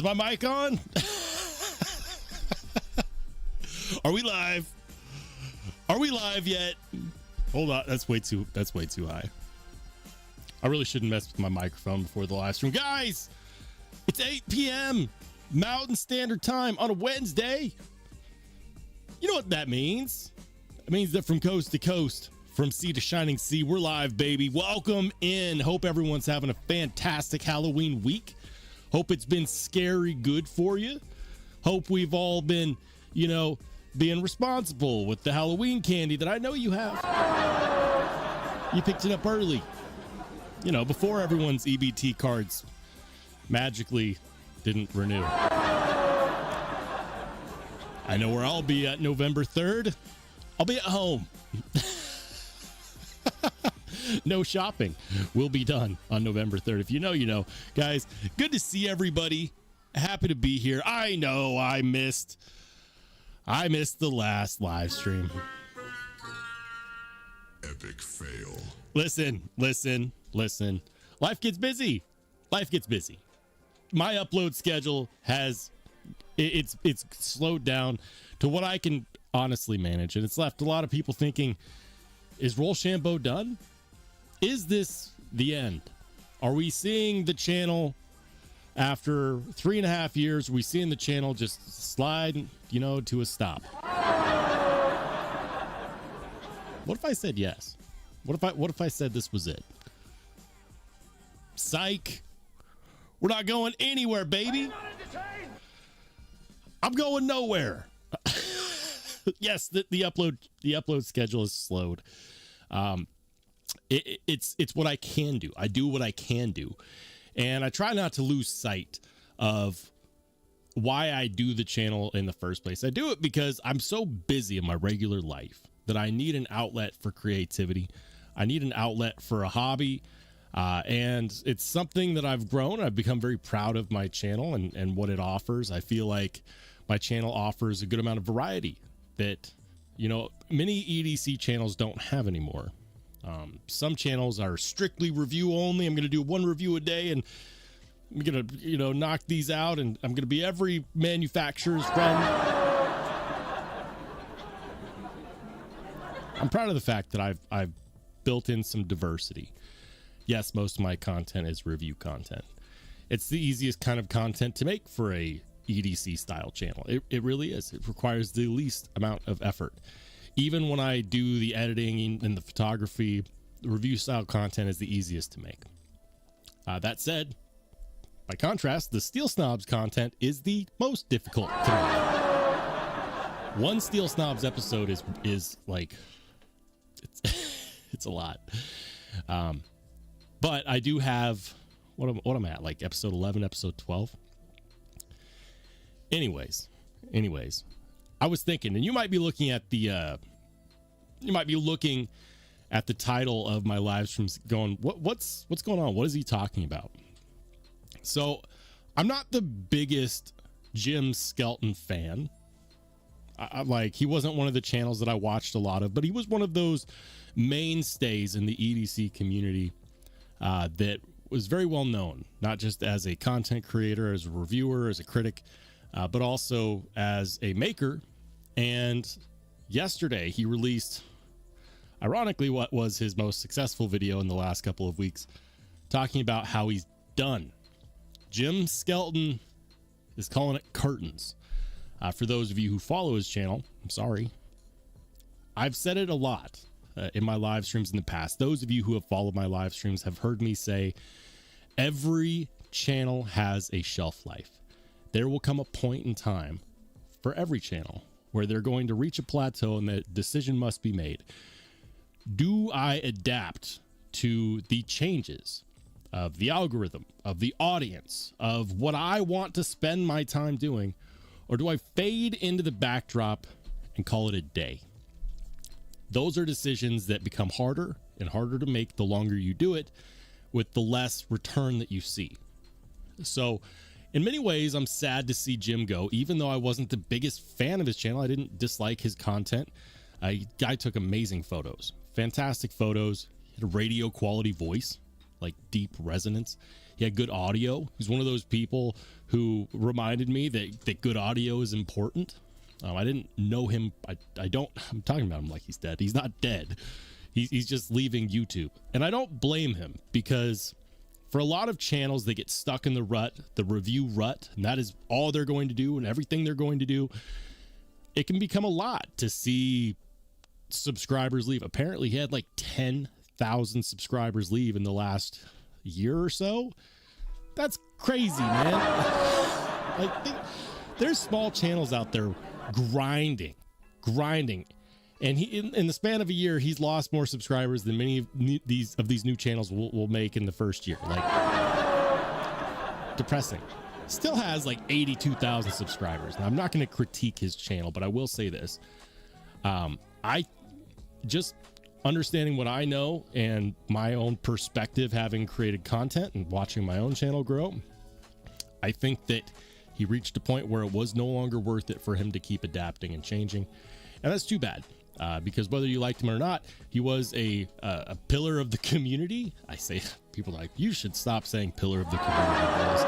Is my mic on? Are we live? Are we live yet? Hold on, that's way too high. I really shouldn't mess with my microphone before the live stream. Guys, it's 8 p.m. Mountain Standard Time on a Wednesday. You know what that means? It means that from coast to coast, from sea to shining sea, we're live, baby. Welcome in. Hope everyone's having a fantastic Halloween week. Hope it's been scary good for you. Hope we've all been, being responsible with the Halloween candy that I know you have. You picked it up early, before everyone's EBT cards magically didn't renew. I know where I'll be at November 3rd. I'll be at home. No shopping will be done on November 3rd. If you know, you know. Guys, good to see everybody. Happy to be here. I know I missed the last live stream. Epic fail. Listen. Life gets busy. My upload schedule it's slowed down to what I can honestly manage, and it's left a lot of people thinking, is Rollshambo done? Is this the end? Are we seeing the channel after 3.5 years? Are we seeing the channel just slide, to a stop? What if I said yes? What if I said this was it? Psych. We're not going anywhere, baby. I'm going nowhere. Yes, the upload schedule is slowed. It's what I can do. I do what I can do, and I try not to lose sight of why I do the channel in the first place. I do it because I'm so busy in my regular life that I need an outlet for creativity. I need an outlet for a hobby, and it's something that I've grown. I've become very proud of my channel and what it offers. I feel like my channel offers a good amount of variety that, many EDC channels don't have anymore. Some channels are strictly review only. I'm going to do one review a day, and I'm going to, knock these out, and I'm going to be every manufacturer's friend. I'm proud of the fact that I've built in some diversity. Yes, most of my content is review content. It's the easiest kind of content to make for a EDC style channel. It really is. It requires the least amount of effort. Even when I do the editing and the photography, the review style content is the easiest to make. That said, by contrast, the Steel Snobs content is the most difficult to make. One Steel Snobs episode is like, it's a lot. But I do have what I'm at, like episode 11, episode 12. Anyways, I was thinking, and you might be looking at the title of my live streams going, what's going on? What is he talking about? So I'm not the biggest Jim Skelton fan. He wasn't one of the channels that I watched a lot of, but he was one of those mainstays in the EDC community that was very well known, not just as a content creator, as a reviewer, as a critic, but also as a maker. And yesterday he released, ironically, what was his most successful video in the last couple of weeks, talking about how he's done. Jim Skelton is calling it curtains. For those of you who follow his channel, I'm sorry. I've said it a lot in my live streams in the past. Those of you who have followed my live streams have heard me say every channel has a shelf life. There will come a point in time for every channel where they're going to reach a plateau and the decision must be made. Do I adapt to the changes of the algorithm, of the audience, of what I want to spend my time doing, or do I fade into the backdrop and call it a day? Those are decisions that become harder and harder to make the longer you do it, with the less return that you see. So in many ways, I'm sad to see Jim go. Even though I wasn't the biggest fan of his channel, I didn't dislike his content. Guy took amazing photos, fantastic photos. He had a radio quality voice, like deep resonance. He had good audio. He's one of those people who reminded me that good audio is important. I didn't know him. I'm talking about him like he's dead. He's not dead. He's just leaving YouTube. And I don't blame him, because for a lot of channels, they get stuck in the rut, the review rut, and that is all they're going to do and everything they're going to do. It can become a lot to see subscribers leave. Apparently, he had like 10,000 subscribers leave in the last year or so. That's crazy, man. Like, there's small channels out there grinding. And he, in the span of a year, he's lost more subscribers than many of these new channels will make in the first year. Like, depressing. Still has like 82,000 subscribers. Now, I'm not going to critique his channel, but I will say this. I just understanding what I know and my own perspective, having created content and watching my own channel grow, I think that he reached a point where it was no longer worth it for him to keep adapting and changing. And that's too bad. Because whether you liked him or not, he was a pillar of the community. I say, people are like, you should stop saying pillar of the community.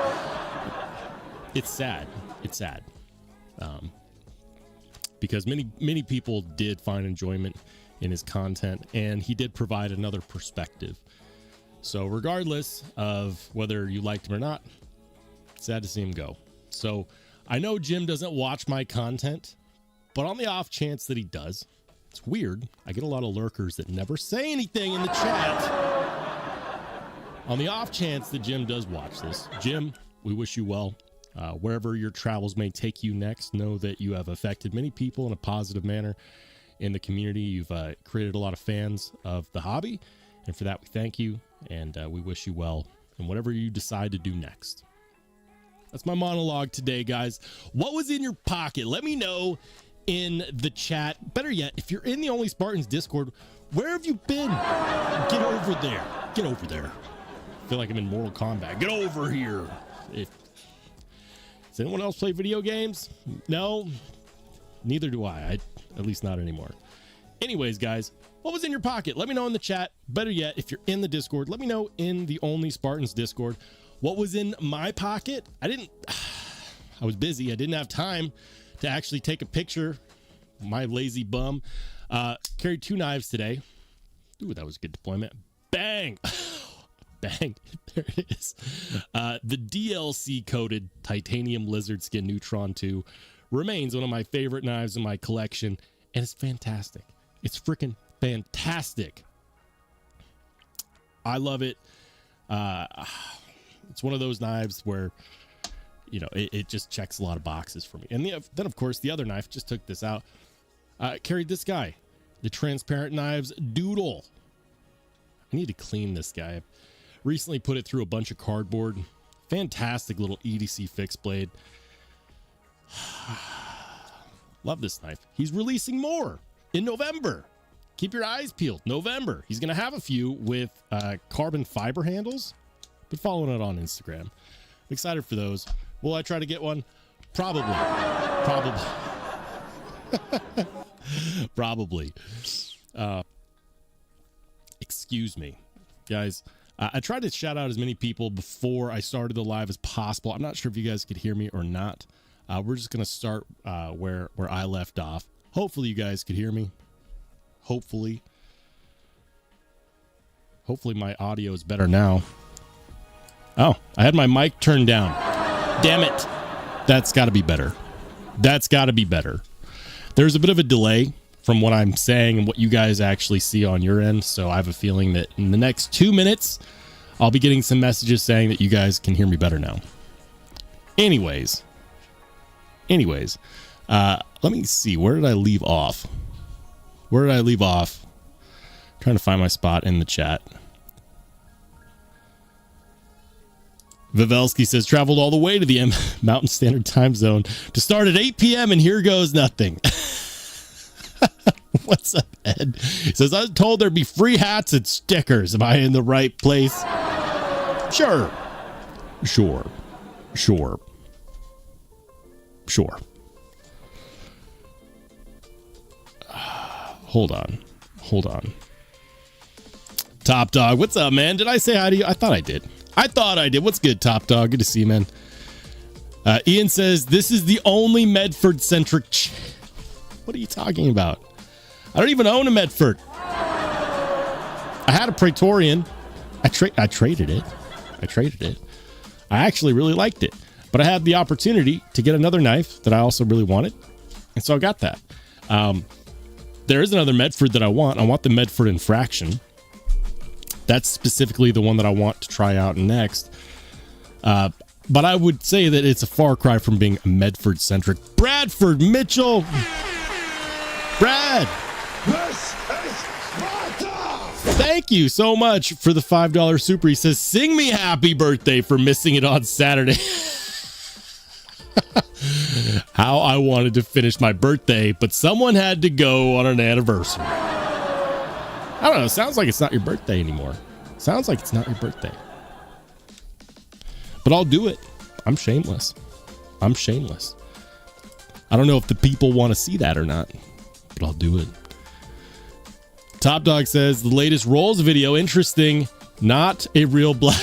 It's sad. It's sad. Because many people did find enjoyment in his content, and he did provide another perspective. So regardless of whether you liked him or not, sad to see him go. So I know Jim doesn't watch my content, but on the off chance that he does, it's weird. I get a lot of lurkers that never say anything in the chat. On the off chance that Jim does watch this, Jim, we wish you well. Wherever your travels may take you next, know that you have affected many people in a positive manner in the community. You've created a lot of fans of the hobby, and for that we thank you, and we wish you well in whatever you decide to do next. That's my monologue today, guys. What was in your pocket? Let me know in the chat. Better yet, if you're in the Only Spartans Discord, where have you been? Get over there. Get over there. I feel like I'm in Mortal Kombat. Get over here. Does anyone else play video games? No, neither do I. At least not anymore. Anyways, guys, what was in your pocket? Let me know in the chat. Better yet, if you're in the Discord, let me know in the Only Spartans Discord. What was in my pocket? I was busy. I didn't have time to actually take a picture. My lazy bum. Carried 2 knives today. Ooh, that was a good deployment. Bang! Bang. There it is. The DLC coated titanium lizard skin Neutron 2 remains one of my favorite knives in my collection, and it's fantastic. It's freaking fantastic. I love it. It's one of those knives where, you know, it just checks a lot of boxes for me. And then, of course, the other knife, just took this out, carried this guy, the Transparent Knives Doodle. I need to clean this guy. I recently put it through a bunch of cardboard. Fantastic little EDC fixed blade. Love this knife. He's releasing more in November. Keep your eyes peeled. November. He's going to have a few with carbon fiber handles. Been following it on Instagram. I'm excited for those. Will I try to get one? Probably. Probably. Excuse me, guys. I tried to shout out as many people before I started the live as possible. I'm not sure if you guys could hear me or not. We're just going to start where I left off. Hopefully you guys could hear me. Hopefully my audio is better now. Oh, I had my mic turned down. Damn it. That's got to be better. That's got to be better. There's a bit of a delay from what I'm saying and what you guys actually see on your end. So I have a feeling that in the next 2 minutes, I'll be getting some messages saying that you guys can hear me better now. Anyways, let me see. Where did I leave off? Trying to find my spot in the chat. Vivelsky says, traveled all the way to the Mountain Standard Time Zone to start at 8 p.m. and here goes nothing. What's up, Ed? He says, I was told there'd be free hats and stickers. Am I in the right place? Sure. Hold on. Top Dog, what's up, man? Did I say hi to you? I thought I did. I thought I did. What's good, Top Dog? Good to see you, man. Ian says, this is the only Medford-centric... What are you talking about? I don't even own a Medford. I had a Praetorian. I traded it. I actually really liked it. But I had the opportunity to get another knife that I also really wanted. And so I got that. There is another Medford that I want. I want the Medford Infraction. That's specifically the one that I want to try out next. But I would say that it's a far cry from being a Medford-centric. Bradford Mitchell! Brad! Thank you so much for the $5 super. He says, sing me happy birthday for missing it on Saturday. How I wanted to finish my birthday, but someone had to go on an anniversary. I don't know. Sounds like it's not your birthday anymore. Sounds like it's not your birthday. But I'll do it. I'm shameless. I'm shameless. I don't know if the people want to see that or not, but I'll do it. Top Dog says, the latest Rolls video, interesting. Not a real black.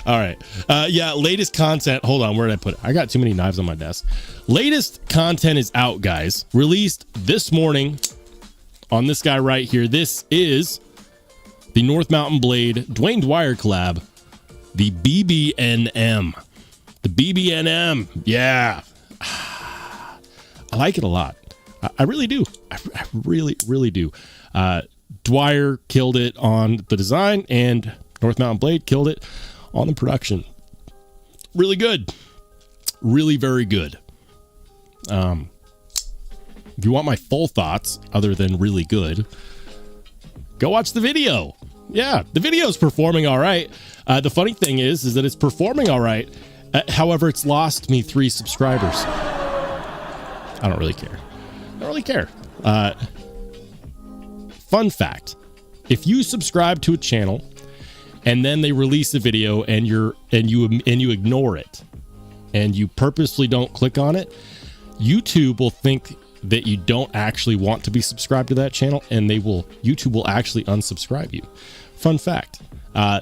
All right. Yeah, latest content. Hold on. Where did I put it? I got too many knives on my desk. Latest content is out, guys. Released this morning on this guy right here. This is the North Mountain Blade Dwayne Dwyer collab. The BBNM. The BBNM. Yeah. I like it a lot. I really do. I really, really do. Dwyer killed it on the design, and North Mountain Blade killed it on the production. Really good. Really very good. If you want my full thoughts, other than really good, go watch the video. Yeah, the video's performing all right. The funny thing is that it's performing all right. However, it's lost me 3 subscribers. I don't really care. I don't really care. Fun fact. If you subscribe to a channel and then they release a video and you ignore it and you purposely don't click on it, YouTube will think that you don't actually want to be subscribed to that channel, and YouTube will actually unsubscribe you. Fun fact.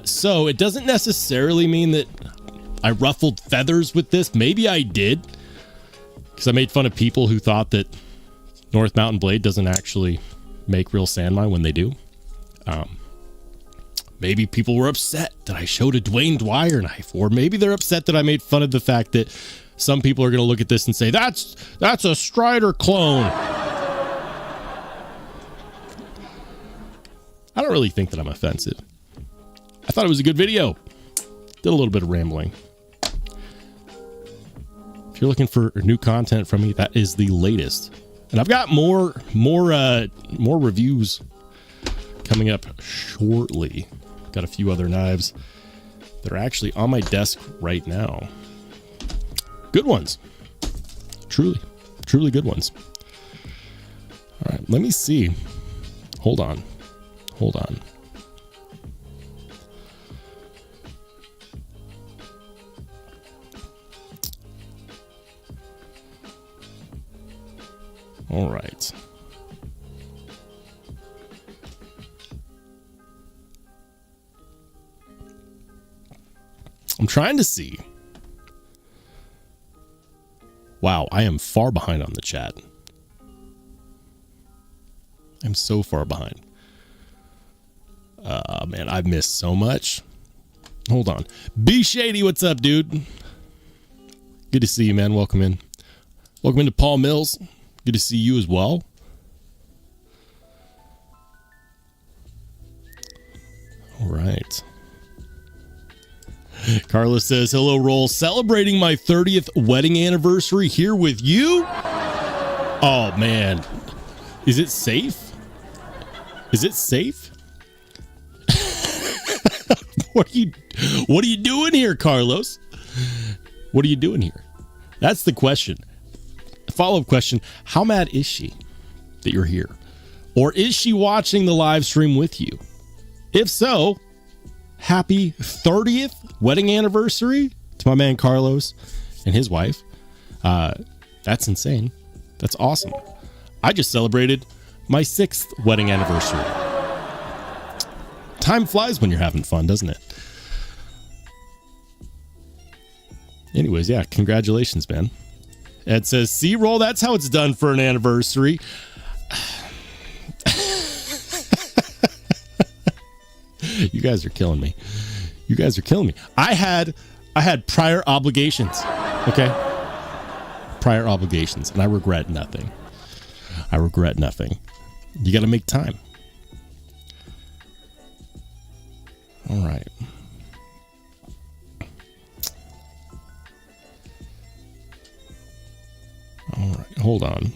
So it doesn't necessarily mean that I ruffled feathers with this. Maybe I did, because I made fun of people who thought that North Mountain Blade doesn't actually make real sand mine when they do. Maybe people were upset that I showed a Dwayne Dwyer knife, or maybe they're upset that I made fun of the fact that some people are going to look at this and say, that's a Strider clone. I don't really think that I'm offensive. I thought it was a good video. Did a little bit of rambling. If you're looking for new content from me, that is the latest. And I've got more reviews coming up shortly. Got a few other knives that are actually on my desk right now. Good ones. Truly good ones. All right, let me see. Hold on. All right. I'm trying to see. Wow, I am far behind on the chat. I'm so far behind. Man, I've missed so much. Hold on. B Shady, what's up, dude? Good to see you, man. Welcome in. Welcome into Paul Mills. Good to see you as well. All right. Carlos says, hello, Roll. Celebrating my 30th wedding anniversary here with you. Oh, man. Is it safe? Is it safe? What are you doing here, Carlos? What are you doing here? That's the question. Follow-up question. How mad is she that you're here? Or is she watching the live stream with you? If so, happy 30th wedding anniversary to my man Carlos and his wife. That's insane. That's awesome. I just celebrated my 6th wedding anniversary. Time flies when you're having fun, doesn't it? Anyways, yeah, congratulations, man. Ed says, see, Roll, that's how it's done for an anniversary. You guys are killing me. You guys are killing me. I had prior obligations. Okay? Prior obligations, and I regret nothing. I regret nothing. You got to make time. All right. All right, hold on.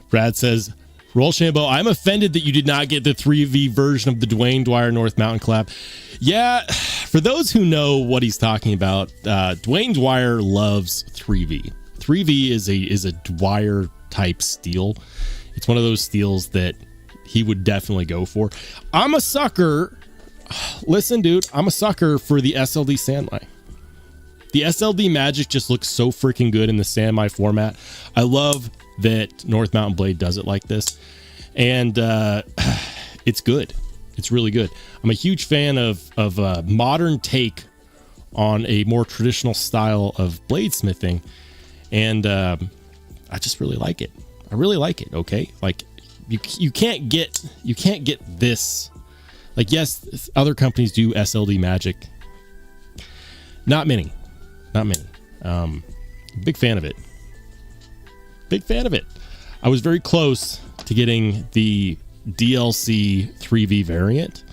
Brad says, Rollshambo, I'm offended that you did not get the 3V version of the Dwayne Dwyer North Mountain collab. Yeah, for those who know what he's talking about, Dwayne Dwyer loves 3V. 3V is a Dwyer type steel. It's one of those steels that he would definitely go for. I'm a sucker. Listen, dude, I'm a sucker for the SLD Sandmai. The SLD Magic just looks so freaking good in the Sandmai format. I love that North Mountain Blade does it like this, and it's good. It's really good. I'm a huge fan of a modern take on a more traditional style of bladesmithing, and I just really like it. I really like it. Okay, like you can't get this. Like, yes, other companies do SLD Magic. Not many. Big fan of it. Big fan of it. I was very close to getting the DLC 3V variant,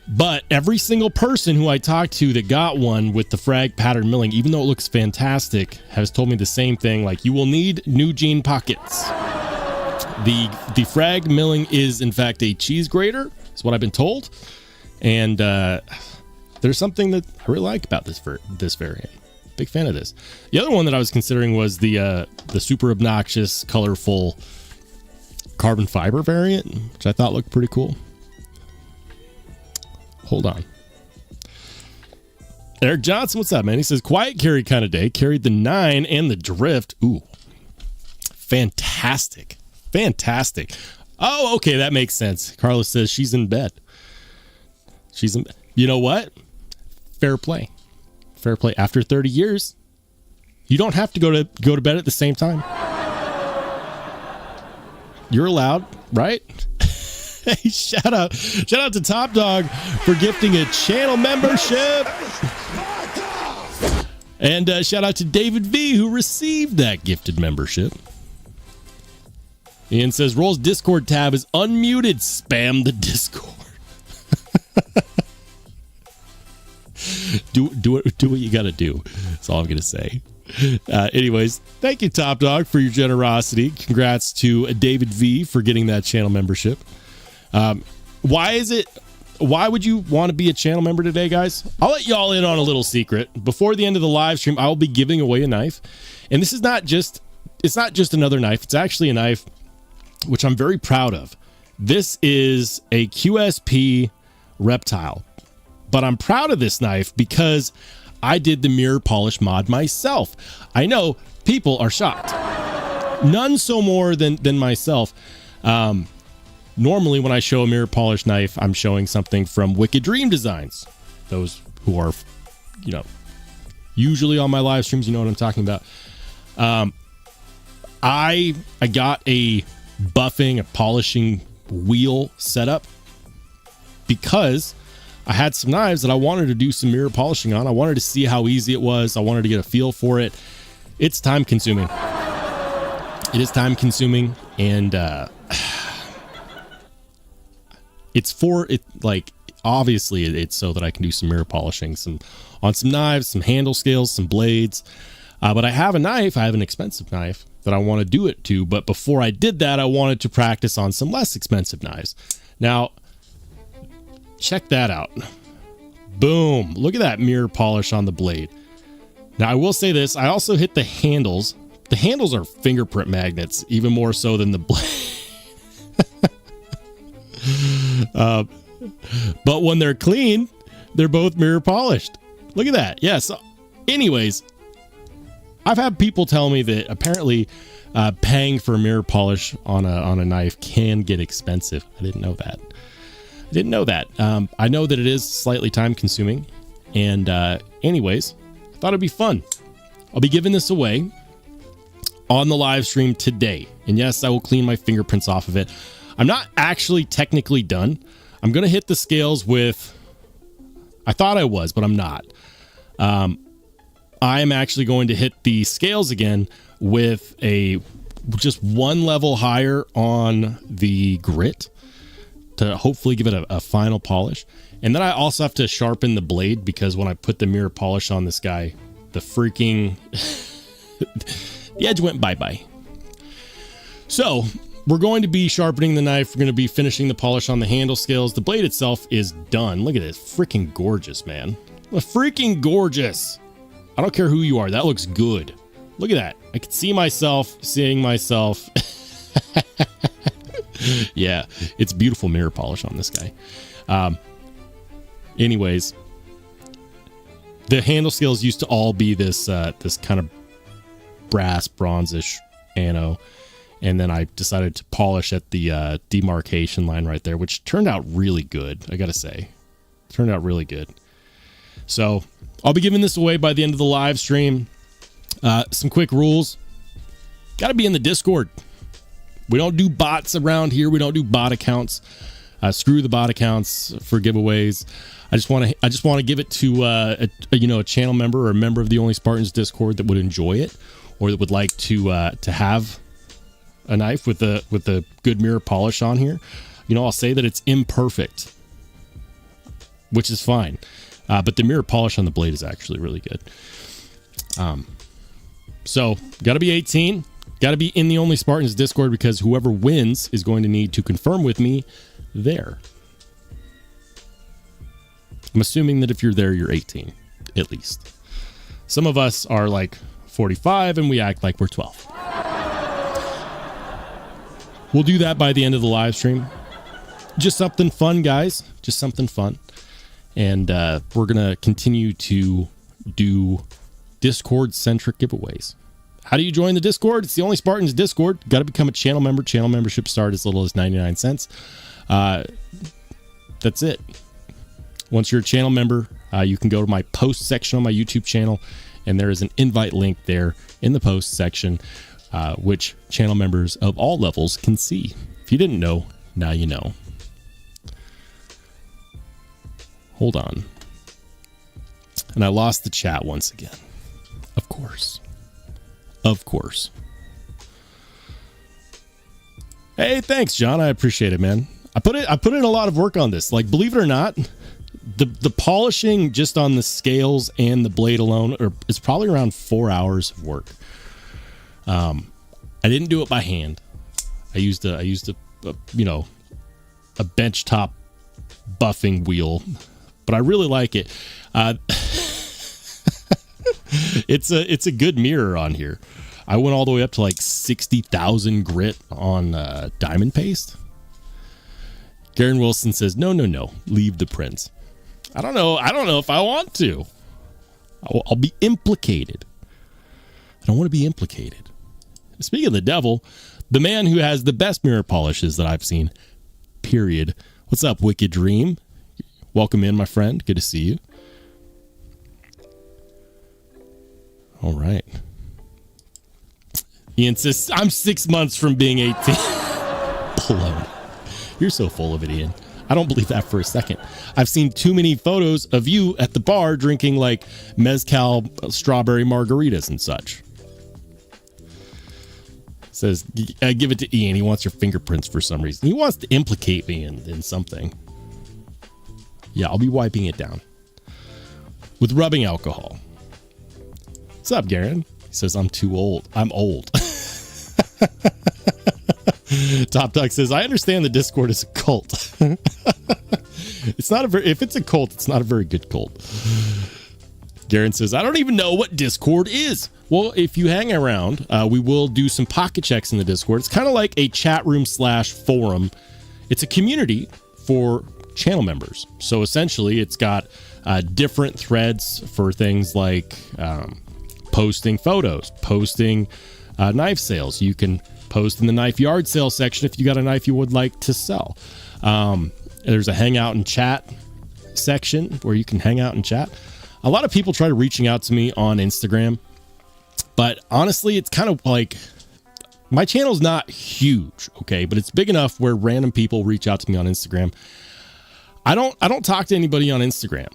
but every single person who I talked to that got one with the frag pattern milling, even though it looks fantastic, has told me the same thing. Like, you will need new jean pockets. The frag milling is in fact a cheese grater, is what I've been told, and there's something that I really like about this variant. Big fan of this. The other one that I was considering was the super obnoxious, colorful carbon fiber variant, which I thought looked pretty cool. Hold on. Eric Johnson, what's up, man? He says, quiet carry kind of day. Carried the 9 and the drift. Ooh, fantastic. Fantastic. Oh, okay, that makes sense. Carlos says she's in bed. She's in bed. You know what? Fair play. Fair play. After 30 years, you don't have to go to bed at the same time. You're allowed, right? Hey, shout out to Top Dog for gifting a channel membership. And shout out to David V, who received that gifted membership. Ian says, Roll's Discord tab is unmuted. Spam the Discord. Do what you gotta do. That's all I'm gonna say. Anyways, thank you, Top Dog, for your generosity. Congrats to David V for getting that channel membership. Why would you want to be a channel member today, guys? I'll let y'all in on a little secret. Before the end of the live stream, I will be giving away a knife, and this is not just another knife. It's actually a knife which I'm very proud of. This is a QSP Reptile. But I'm proud of this knife because I did the mirror polish mod myself. I know people are shocked. None so more than myself. Normally when I show a mirror polish knife, I'm showing something from Wicked Dream Designs. Those who are, usually on my live streams, you know what I'm talking about. I got a buffing, a polishing wheel setup because I had some knives that I wanted to do some mirror polishing on. I wanted to see how easy it was. I wanted to get a feel for it. It's time consuming. It is time consuming, and obviously it's so that I can do some mirror polishing on some knives, some handle scales, some blades. But I have an expensive knife that I want to do it to. But before I did that, I wanted to practice on some less expensive knives. Now, check that out. Boom. Look at that mirror polish on the blade. Now, I will say this. I also hit the handles. The handles are fingerprint magnets, even more so than the blade. But when they're clean, they're both mirror polished. Look at that. Yeah. So anyways, I've had people tell me that apparently paying for mirror polish on a knife can get expensive. I didn't know that. I know that it is slightly time consuming. And anyways, I thought it'd be fun. I'll be giving this away on the live stream today. And yes, I will clean my fingerprints off of it. I'm not actually technically done. I'm going to hit the scales with, I thought I was, but I'm not. I am actually going to hit the scales again with just one level higher on the grit to hopefully give it a final polish. And then I also have to sharpen the blade because when I put the mirror polish on this guy, the freaking the edge went bye-bye. So we're going to be sharpening the knife. We're going to be finishing the polish on the handle scales. The blade itself is done. Look at it. Freaking gorgeous, man. Freaking gorgeous. I don't care who you are. That looks good. Look at that. I can see myself seeing myself. Yeah, it's beautiful mirror polish on this guy. Anyways, the handle scales used to all be this kind of brass bronzish ano, and then I decided to polish at the demarcation line right there, which turned out really good. I gotta say, turned out really good. So I'll be giving this away by the end of the live stream. Some quick rules. Got to be in the Discord. We don't do bots around here. We don't do bot accounts. Screw the bot accounts for giveaways. I just want to give it to a channel member or a member of the Only Spartans Discord that would enjoy it, or that would like to have a knife with a good mirror polish on here. I'll say that it's imperfect, which is fine. But the mirror polish on the blade is actually really good. So got to be 18, got to be in the Only Spartans Discord, because whoever wins is going to need to confirm with me there. I'm assuming that if you're there, you're 18, at least. Some of us are like 45 and we act like we're 12. We'll do that by the end of the live stream. Just something fun, guys. Just something fun. And we're going to continue to do Discord-centric giveaways. How do you join the Discord? It's the Only Spartans Discord. Got to become a channel member. Channel membership start as little as 99 cents. That's it. Once you're a channel member, you can go to my post section on my YouTube channel, and there is an invite link there in the post section, which channel members of all levels can see. If you didn't know, now you know. Hold on. And I lost the chat once again. Of course. Of course. Hey, thanks, John. I appreciate it, man. I put in a lot of work on this. Like, believe it or not, the polishing just on the scales and the blade alone is probably around 4 hours of work. I didn't do it by hand. I used a bench top buffing wheel, but I really like it. It's a good mirror on here. I went all the way up to like 60,000 grit on diamond paste. Garen Wilson says, no, leave the prints. I don't know if I want to. I'll be implicated. I don't want to be implicated. Speaking of the devil, the man who has the best mirror polishes that I've seen, period. What's up, Wicked Dream? Welcome in, my friend. Good to see you. All right. He insists, I'm 6 months from being 18. Baloney. You're so full of it, Ian. I don't believe that for a second. I've seen too many photos of you at the bar drinking like mezcal strawberry margaritas and such. Says, give it to Ian. He wants your fingerprints for some reason. He wants to implicate me in something. Yeah, I'll be wiping it down with rubbing alcohol. What's up, Garen? He says, I'm too old. I'm old. Top Duck says, I understand the Discord is a cult. It's not if it's a cult, it's not a very good cult. Garen says, I don't even know what Discord is. Well, if you hang around, we will do some pocket checks in the Discord. It's kind of like a chat room / forum. It's a community for channel members. So essentially it's got different threads for things like posting photos, posting knife sales. You can post in the knife yard sale section if you got a knife you would like to sell. There's a hangout and chat section where you can hang out and chat. A lot of people try reaching out to me on Instagram, but honestly, it's kind of like my channel's not huge, okay, but it's big enough where random people reach out to me on Instagram. I don't talk to anybody on Instagram.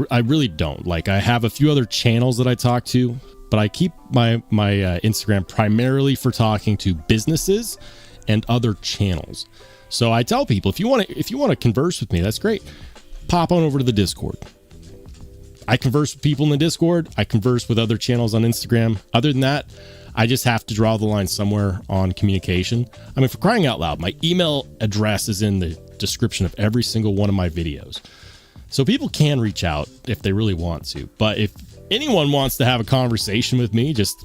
I really don't. Like, I have a few other channels that I talk to, but I keep my Instagram primarily for talking to businesses and other channels. So I tell people, if you want to converse with me, that's great. Pop on over to the Discord. I converse with people in the Discord. I converse with other channels on Instagram. Other than that, I just have to draw the line somewhere on communication. I mean, for crying out loud, my email address is in the description of every single one of my videos. So people can reach out if they really want to. But if anyone wants to have a conversation with me, just,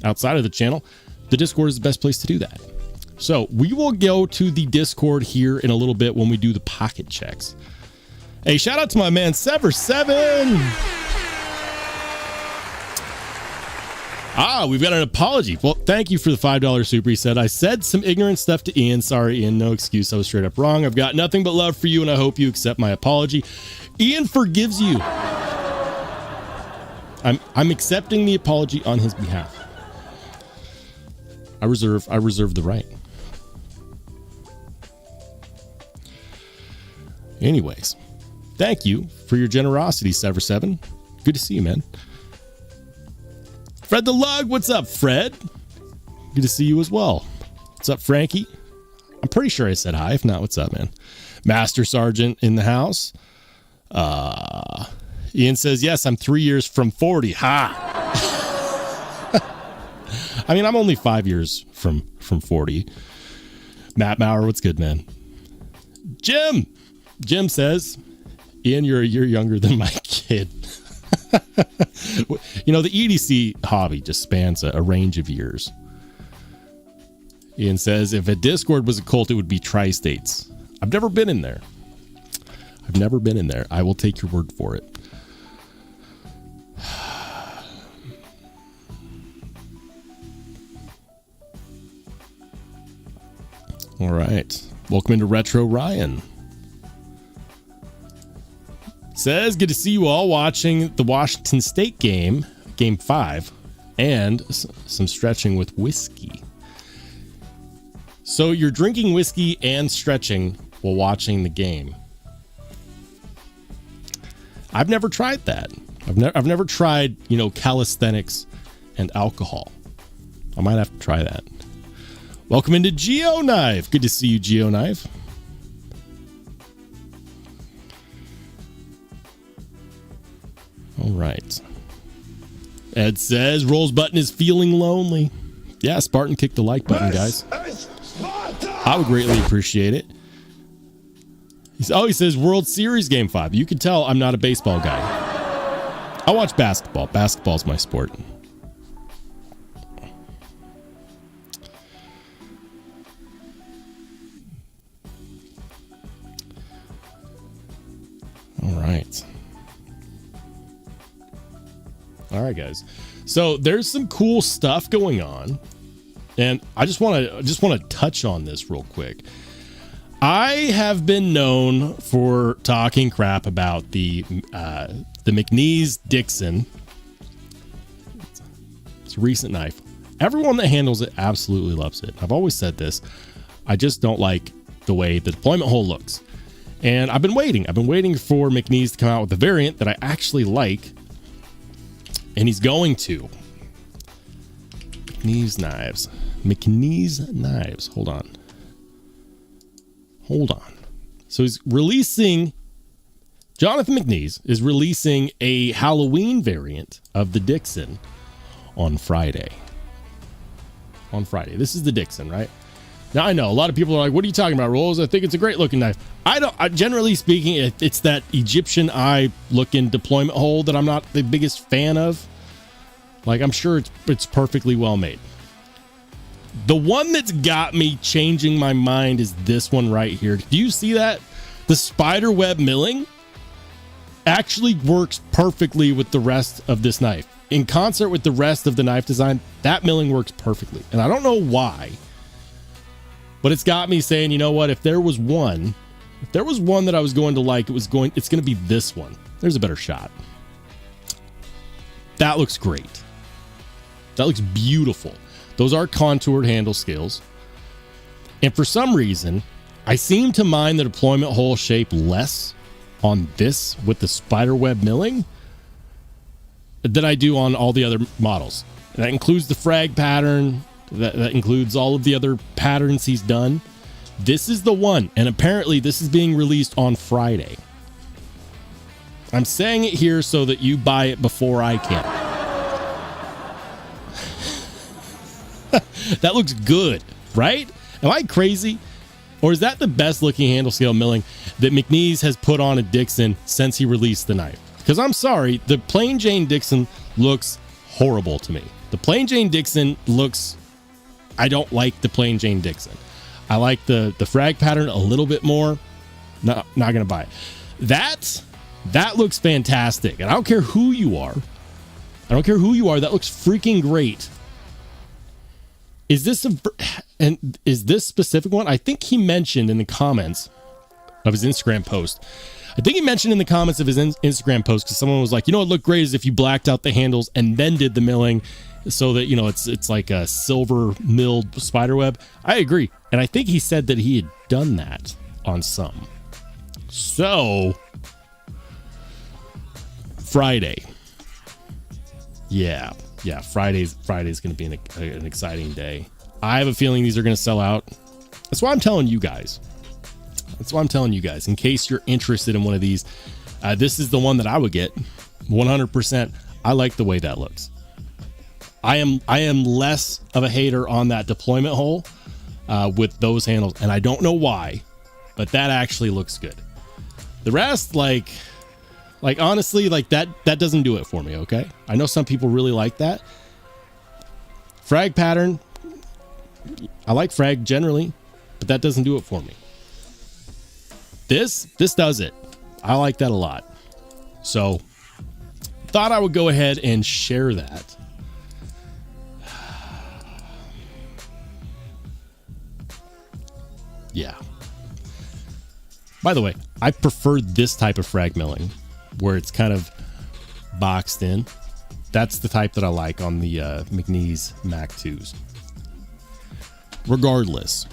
outside of the channel, the Discord is the best place to do that. So we will go to the Discord here in a little bit when we do the pocket checks. Hey, shout out to my man Sever7. We've got an apology. Well, thank you for the $5 super. He said, I said some ignorant stuff to Ian. Sorry, Ian. No excuse. I was straight up wrong. I've got nothing but love for you, and I hope you accept my apology. Ian forgives you. I'm accepting the apology on his behalf. I reserve the right. Anyways, thank you for your generosity, Sever7. Good to see you, man. Fred the Lug, what's up, Fred? Good to see you as well. What's up, Frankie? I'm pretty sure I said hi. If not, what's up, man? Master Sergeant in the house. Ian says, yes, I'm 3 years from 40. Ha! I mean, I'm only 5 years from 40. Matt Maurer, what's good, man? Jim says, Ian, you're a year younger than my kid. The EDC hobby just spans a range of years. Ian says, if a Discord was a cult, it would be Tri-States. I've never been in there. I will take your word for it. All right. Welcome into Retro Ryan. Says, good to see you all watching the Washington State game 5, and some stretching with whiskey. So you're drinking whiskey and stretching while watching the game. I've never tried that. I've never tried, calisthenics and alcohol. I might have to try that. Welcome into GeoKnife. Good to see you, GeoKnife. All right. Ed says, Rolls button is feeling lonely. Yeah, Spartan, kick the like button, guys. I would greatly appreciate it. He says World Series Game 5. You can tell I'm not a baseball guy. I watch basketball. Basketball's my sport. All right, guys. So there's some cool stuff going on, and I just want to touch on this real quick. I have been known for talking crap about the McNeese Dixon. It's a recent knife. Everyone that handles it absolutely loves it. I've always said this. I just don't like the way the deployment hole looks. And I've been waiting. For McNeese to come out with a variant that I actually like. And he's going to. McNeese Knives. Hold on. So he's releasing. Jonathan McNeese is releasing a Halloween variant of the Dixon on Friday. This is the Dixon, right? Now, I know a lot of people are like, what are you talking about, Rolls? I think it's a great looking knife. Generally speaking, it's that Egyptian eye looking deployment hole that I'm not the biggest fan of. Like, I'm sure it's perfectly well made. The one that's got me changing my mind is this one right here. Do you see that? The spider web milling actually works perfectly with the rest of this knife. in concert with the rest of the knife design, that milling works perfectly. And I don't know why, but it's got me saying, you know what, if there was one that I was going to like, it's going to be this one. There's a better shot. That looks great. That looks beautiful. Those are contoured handle scales. And for some reason, I seem to mind the deployment hole shape less on this with the spider web milling than I do on all the other models. That includes the frag pattern. That includes all of the other patterns he's done. This is the one, and apparently this is being released on Friday. I'm saying it here so that you buy it before I can. That looks good, right? Am I crazy? Or is that the best looking handle scale milling that McNeese has put on a Dixon since he released the knife? Because I'm sorry, the plain Jane Dixon looks horrible to me. The plain Jane Dixon looks, I don't like the plain Jane Dixon. I like the frag pattern a little bit more. Not gonna buy it. That looks fantastic. And I don't care who you are. That looks freaking great. Is this this specific one? I think he mentioned in the comments of his Instagram post. Instagram post, because someone was like, you know, it looked great is if you blacked out the handles and then did the milling so that, you know, it's like a silver milled spider web. I agree. And I think he said that he had done that on some. So Friday. Yeah. Friday's going to be an exciting day. I have a feeling these are going to sell out. That's why I'm telling you guys. In case you're interested in one of these, this is the one that I would get 100%. I like the way that looks. I am less of a hater on that deployment hole with those handles, and I don't know why, but that actually looks good. The rest, like honestly, like that doesn't do it for me. Okay, I know some people really like that frag pattern. I like frag generally, but that doesn't do it for me. This does it. I like that a lot. So thought I would go ahead and share that. Yeah. By the way, I prefer this type of frag milling where it's kind of boxed in. That's the type that I like on the McNeese Mac 2s. Regardless.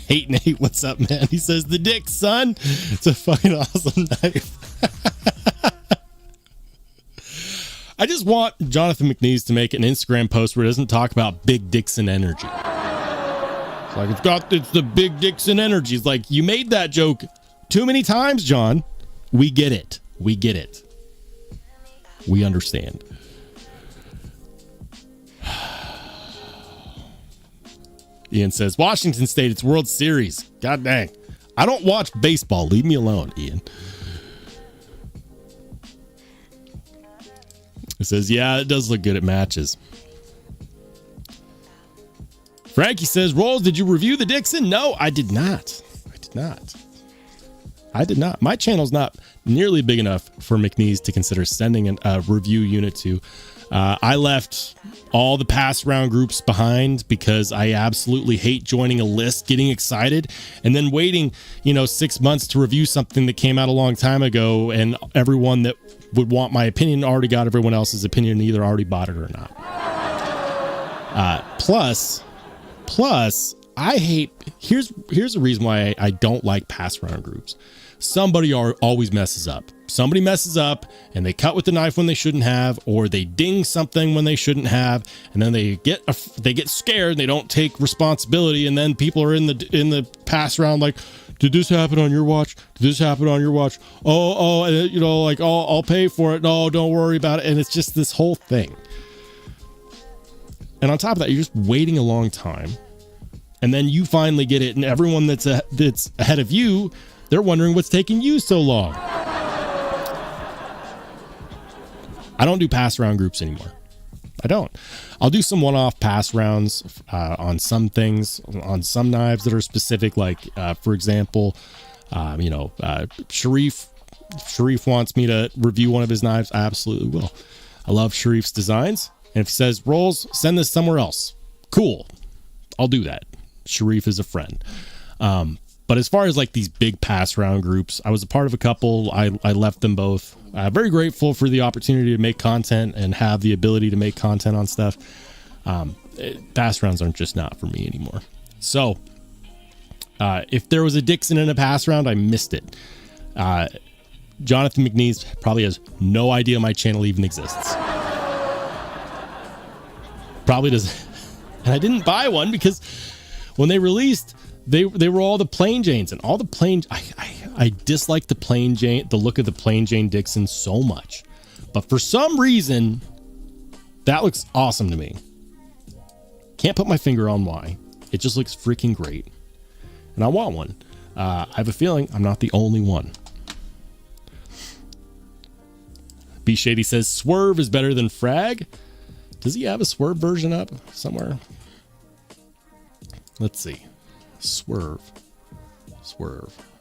Hate Nate, what's up, man? He says the dick, son. It's a fucking awesome knife. I just want Jonathan McNeese to make an Instagram post where he doesn't talk about big Dixon energy. It's like it's the big Dixon energy. It's like, you made that joke too many times, John. We get it. We understand. Ian says, Washington State, it's World Series. God dang. I don't watch baseball. Leave me alone, Ian. It says, yeah, it does look good at matches. Frankie says, Rolls, did you review the Dixon? No, I did not. My channel's not nearly big enough for McNeese to consider sending a review unit to. I left all the pass round groups behind because I absolutely hate joining a list, getting excited, and then waiting, 6 months to review something that came out a long time ago, and everyone that would want my opinion already got everyone else's opinion and either already bought it or not. Plus, I hate, here's the reason why I don't like pass round groups. Somebody always messes up. Somebody messes up and they cut with the knife when they shouldn't have, or they ding something when they shouldn't have, and then they get scared and they don't take responsibility, and then people are in the pass round like, did this happen on your watch? Did this happen on your watch? Oh, like, oh, I'll pay for it. No, don't worry about it. And it's just this whole thing. And on top of that, you're just waiting a long time, and then you finally get it, and everyone that's ahead of you, they're wondering what's taking you so long. I don't do pass around groups anymore. I don't. I'll do some one-off pass rounds on some things, on some knives that are specific, like for example, Sharif wants me to review one of his knives. I absolutely will. I love Sharif's designs, and if he says, Rolls, send this somewhere else, cool, I'll do that. Sharif is a friend. But as far as like these big pass round groups, I was a part of a couple. I left them both. Very grateful for the opportunity to make content and have the ability to make content on stuff. Pass rounds aren't just not for me anymore. So if there was a Dixon in a pass round, I missed it. Jonathan McNeese probably has no idea my channel even exists. Probably doesn't. And I didn't buy one because when they released, they were all the plain Janes, and all the plain. I dislike the plain Jane, the look of the plain Jane Dixon so much, but for some reason, that looks awesome to me. Can't put my finger on why. It just looks freaking great, and I want one. I have a feeling I'm not the only one. B Shady says Swerve is better than Frag. Does he have a Swerve version up somewhere? Let's see. Swerve.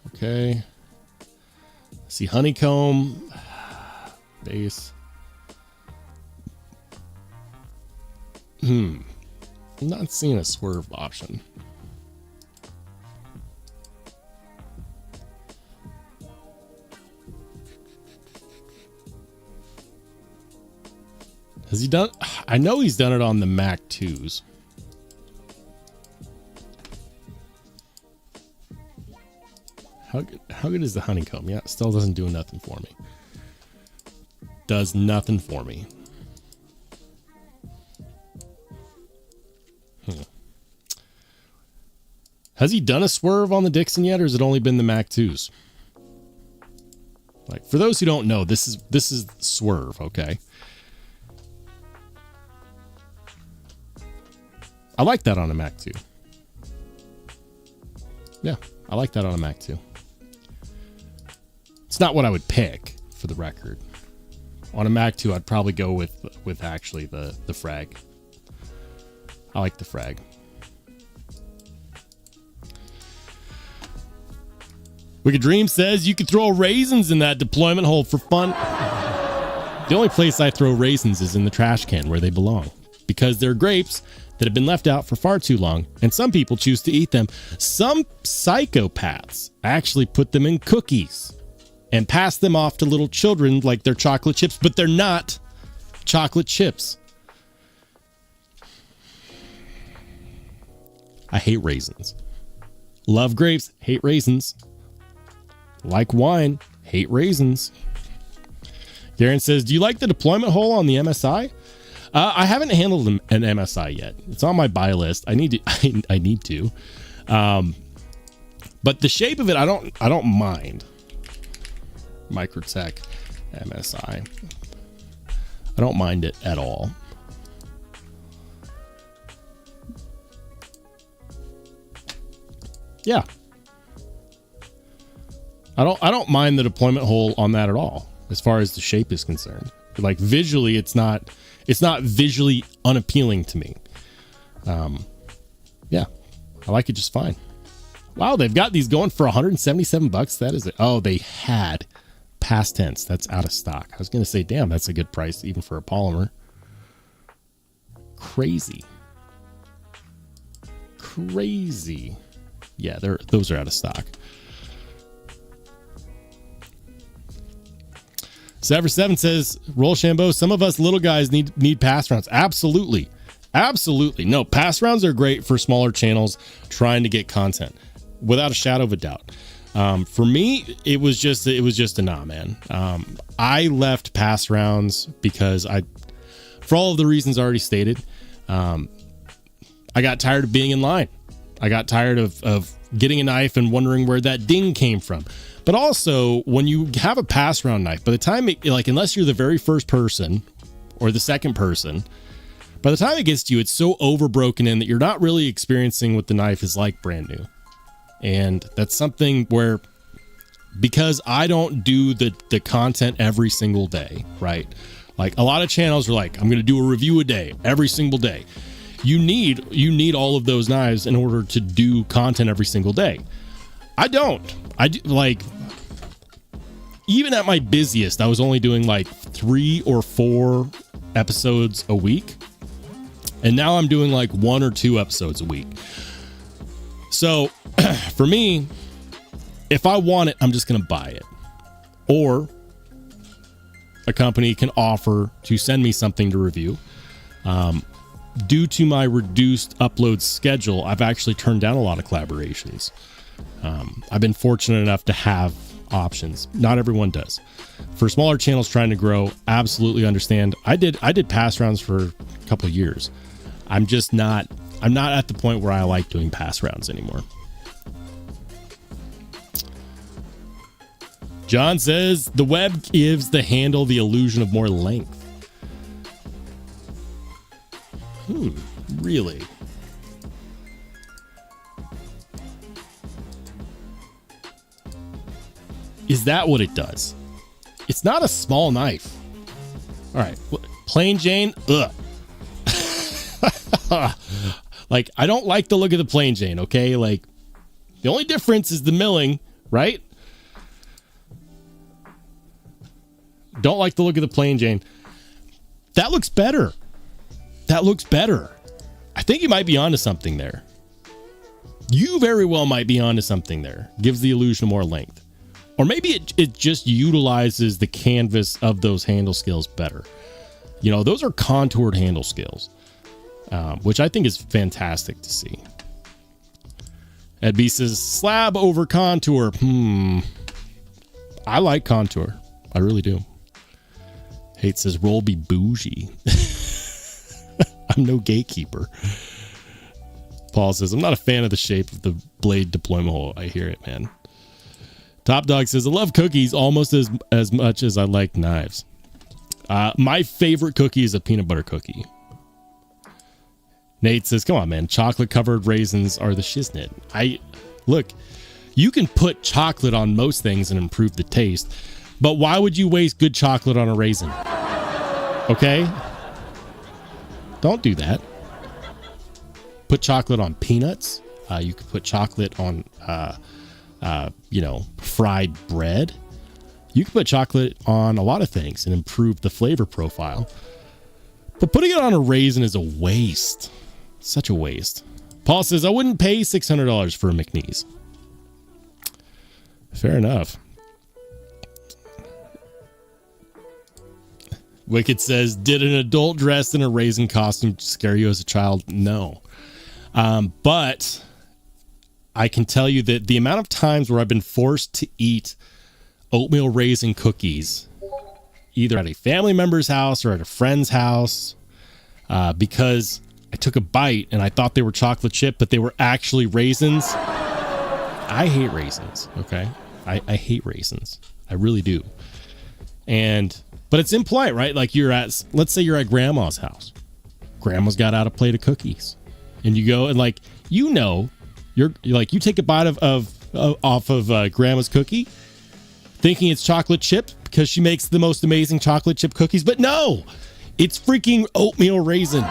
Okay. See, honeycomb. Base. I'm not seeing a Swerve option. Has he done? I know he's done it on the Mac 2s. How good is the honeycomb? Yeah, it still doesn't do nothing for me. Does nothing for me. Has he done a Swerve on the Dixon yet, or has it only been the Mac 2s? Like, for those who don't know, this is Swerve, okay? I like that on a Mac 2. Yeah, I like that on a Mac 2. It's not what I would pick, for the record. On a Mac 2, I'd probably go with actually the Frag. I like the Frag. Wicked Dream says you could throw raisins in that deployment hole for fun. The only place I throw raisins is in the trash can where they belong, because they're grapes that have been left out for far too long, and some people choose to eat them. Some psychopaths actually put them in cookies and pass them off to little children like they're chocolate chips, but they're not chocolate chips. I hate raisins. Love grapes, hate raisins. Like wine, hate raisins. Garen says, do you like the deployment hole on the MSI? I haven't handled an MSI yet. It's on my buy list. I need to. I need to. But the shape of it, I don't mind. Microtech MSI. I don't mind it at all. Yeah. I don't mind the deployment hole on that at all, as far as the shape is concerned. Like, visually, it's not visually unappealing to me. Yeah, I like it just fine. Wow, they've got these going for 177 bucks. That is it. Oh, they had past tense. That's out of stock. I was going to say, damn, that's a good price even for a polymer. Crazy. Yeah, those are out of stock. Sever7 says, Rollshambo, some of us little guys need pass rounds. Absolutely. No, pass rounds are great for smaller channels trying to get content, without a shadow of a doubt. For me, it was just a nah, man. I left pass rounds because for all of the reasons already stated, I got tired of being in line. I got tired of getting a knife and wondering where that ding came from. But also, when you have a pass round knife, by the time unless you're the very first person or the second person, by the time it gets to you, it's so overbroken in that you're not really experiencing what the knife is like brand new. And that's something where, because I don't do the content every single day, right? Like a lot of channels are like, I'm going to do a review a day, every single day. You need all of those knives in order to do content every single day. I don't. I do, like, even at my busiest, I was only doing like 3 or 4 episodes a week. And now I'm doing like 1 or 2 episodes a week. So for me, if I want it, I'm just going to buy it. Or a company can offer to send me something to review. Due to my reduced upload schedule, I've actually turned down a lot of collaborations. I've been fortunate enough to have options. Not everyone does. For smaller channels trying to grow, absolutely understand. I did pass rounds for a couple of years. I'm not at the point where I like doing pass rounds anymore. John says the web gives the handle the illusion of more length. Really? Is that what it does? It's not a small knife. All right, plain Jane. Ugh. Like, I don't like the look of the plain Jane. Okay, like the only difference is the milling, right? Don't like the look of the plain Jane. That looks better. That looks better. I think you might be onto something there. You very well might be onto something there. Gives the illusion of more length. Or maybe it just utilizes the canvas of those handle scales better. You know, those are contoured handle scales, which I think is fantastic to see. Ed B says, slab over contour. I like contour. I really do. Hate says, roll be bougie. I'm no gatekeeper. Paul says, I'm not a fan of the shape of the blade deployment hole. I hear it, man. Top Dog says, I love cookies almost as much as I like knives. My favorite cookie is a peanut butter cookie. Nate says, come on, man. Chocolate covered raisins are the shiznit. Look, you can put chocolate on most things and improve the taste, but why would you waste good chocolate on a raisin? Okay? Don't do that. Put chocolate on peanuts. You could put chocolate on, fried bread. You can put chocolate on a lot of things and improve the flavor profile. But putting it on a raisin is a waste. Such a waste. Paul says, I wouldn't pay $600 for a McNeese. Fair enough. Wicked says, did an adult dressed in a raisin costume scare you as a child? No. But I can tell you that the amount of times where I've been forced to eat oatmeal raisin cookies, either at a family member's house or at a friend's house, because I took a bite and I thought they were chocolate chip, but they were actually raisins. I hate raisins. Okay. I hate raisins. I really do. But it's impolite, right? Like let's say you're at grandma's house. Grandma's got out a plate of cookies and you go and you take a bite off of grandma's cookie thinking it's chocolate chip because she makes the most amazing chocolate chip cookies. But no, it's freaking oatmeal raisin.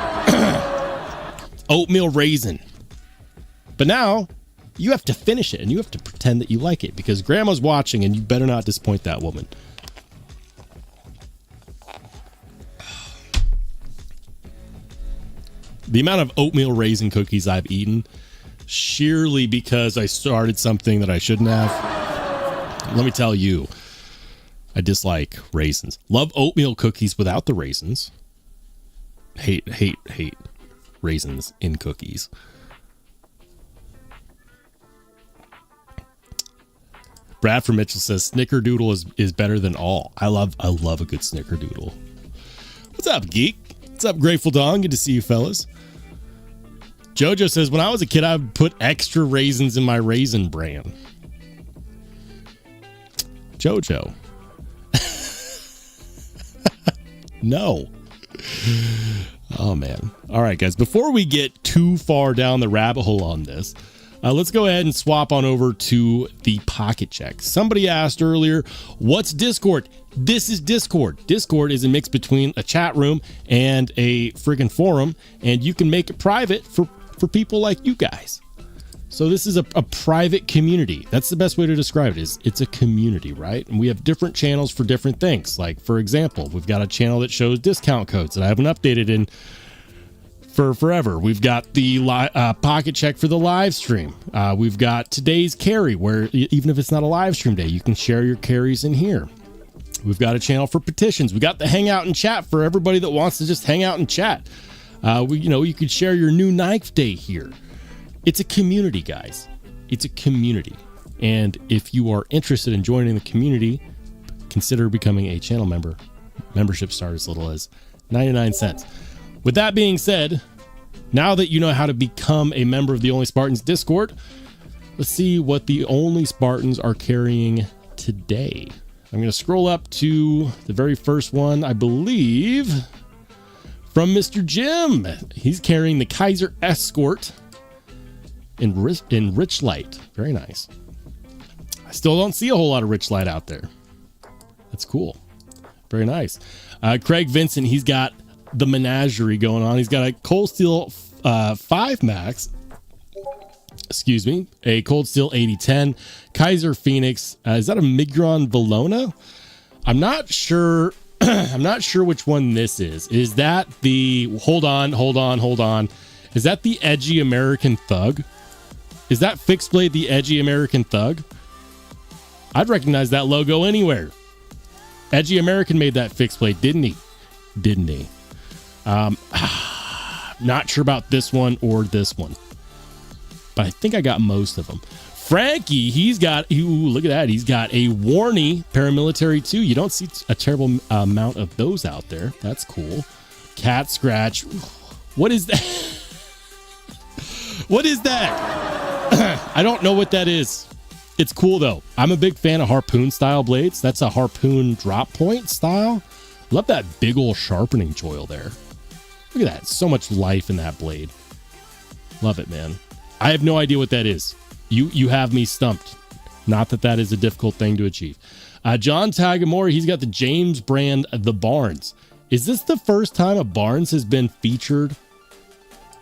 Oatmeal raisin. But now you have to finish it and you have to pretend that you like it because grandma's watching and you better not disappoint that woman. The amount of oatmeal raisin cookies I've eaten, sheerly because I started something that I shouldn't have. Let me tell you, I dislike raisins. Love oatmeal cookies without the raisins. Hate raisins in cookies. Bradford Mitchell says snickerdoodle is better than all. I love a good snickerdoodle. What's up, geek? What's up, Grateful Dawn? Good to see you, fellas. Jojo says, when I was a kid, I would put extra raisins in my Raisin Bran. Jojo. No. Oh, man. All right, guys. Before we get too far down the rabbit hole on this, Let's go ahead and swap on over to the pocket check. Somebody asked earlier, what's Discord? This is Discord. Discord is a mix between a chat room and a friggin' forum, and you can make it private for people like you guys. So this is a private community. That's the best way to describe it, is it's a community, right? And we have different channels for different things. Like, for example, we've got a channel that shows discount codes that I haven't updated in for forever. We've got the pocket check for the live stream. We've got today's carry, where even if it's not a live stream day, you can share your carries in here. We've got a channel for petitions. We got the hangout and chat for everybody that wants to just hang out and chat. You could share your new knife day here. It's a community, guys. It's a community. And if you are interested in joining the community, consider becoming a channel member. Membership starts as little as 99 cents. With that being said, now that you know how to become a member of the Only Spartans Discord, let's see what the Only Spartans are carrying today. I'm going to scroll up to the very first one, I believe, from Mr. Jim. He's carrying the Kaiser Escort in rich light. Very nice. I still don't see a whole lot of rich light out there. That's cool. Very nice. Craig Vincent, he's got the menagerie going on. He's got a Cold Steel 5 Max. Excuse me. A Cold Steel 8010. Kaiser Phoenix. Is that a Migron Valona? I'm not sure. I'm not sure which one this is. Is that the... Hold on. Is that the Edgy American Thug? Is that fixed blade the Edgy American Thug? I'd recognize that logo anywhere. Edgy American made that fixed blade, didn't he? Not sure about this one or this one, but I think I got most of them. Frankie, he's got, look at that. He's got a Warney paramilitary too. You don't see a terrible amount of those out there. That's cool. Cat scratch. What is that? What is that? I don't know what that is. It's cool though. I'm a big fan of harpoon style blades. That's a harpoon drop point style. Love that big old sharpening choil there. Look at that. So much life in that blade. Love it, man. I have no idea what that is. You have me stumped. Not that that is a difficult thing to achieve. John Tagamore, he's got the James brand, the Barnes. Is this the first time a Barnes has been featured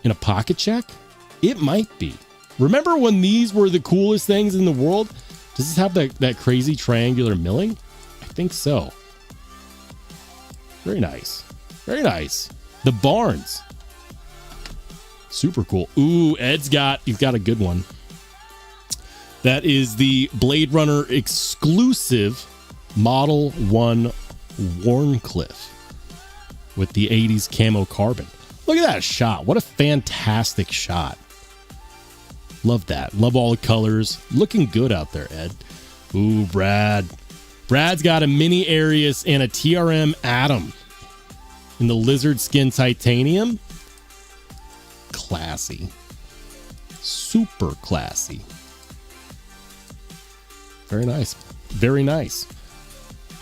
in a pocket check? It might be. Remember when these were the coolest things in the world? Does this have that crazy triangular milling? I think so. Very nice. Very nice. The Barnes. Super cool. Ooh, he's got a good one. That is the Blade Runner exclusive Model 1 Warncliffe with the 80s camo carbon. Look at that shot. What a fantastic shot. Love that. Love all the colors. Looking good out there, Ed. Ooh, Brad. Brad's got a Mini Arius and a TRM Atom in the lizard skin titanium. Classy. Super classy. Very nice. Very nice.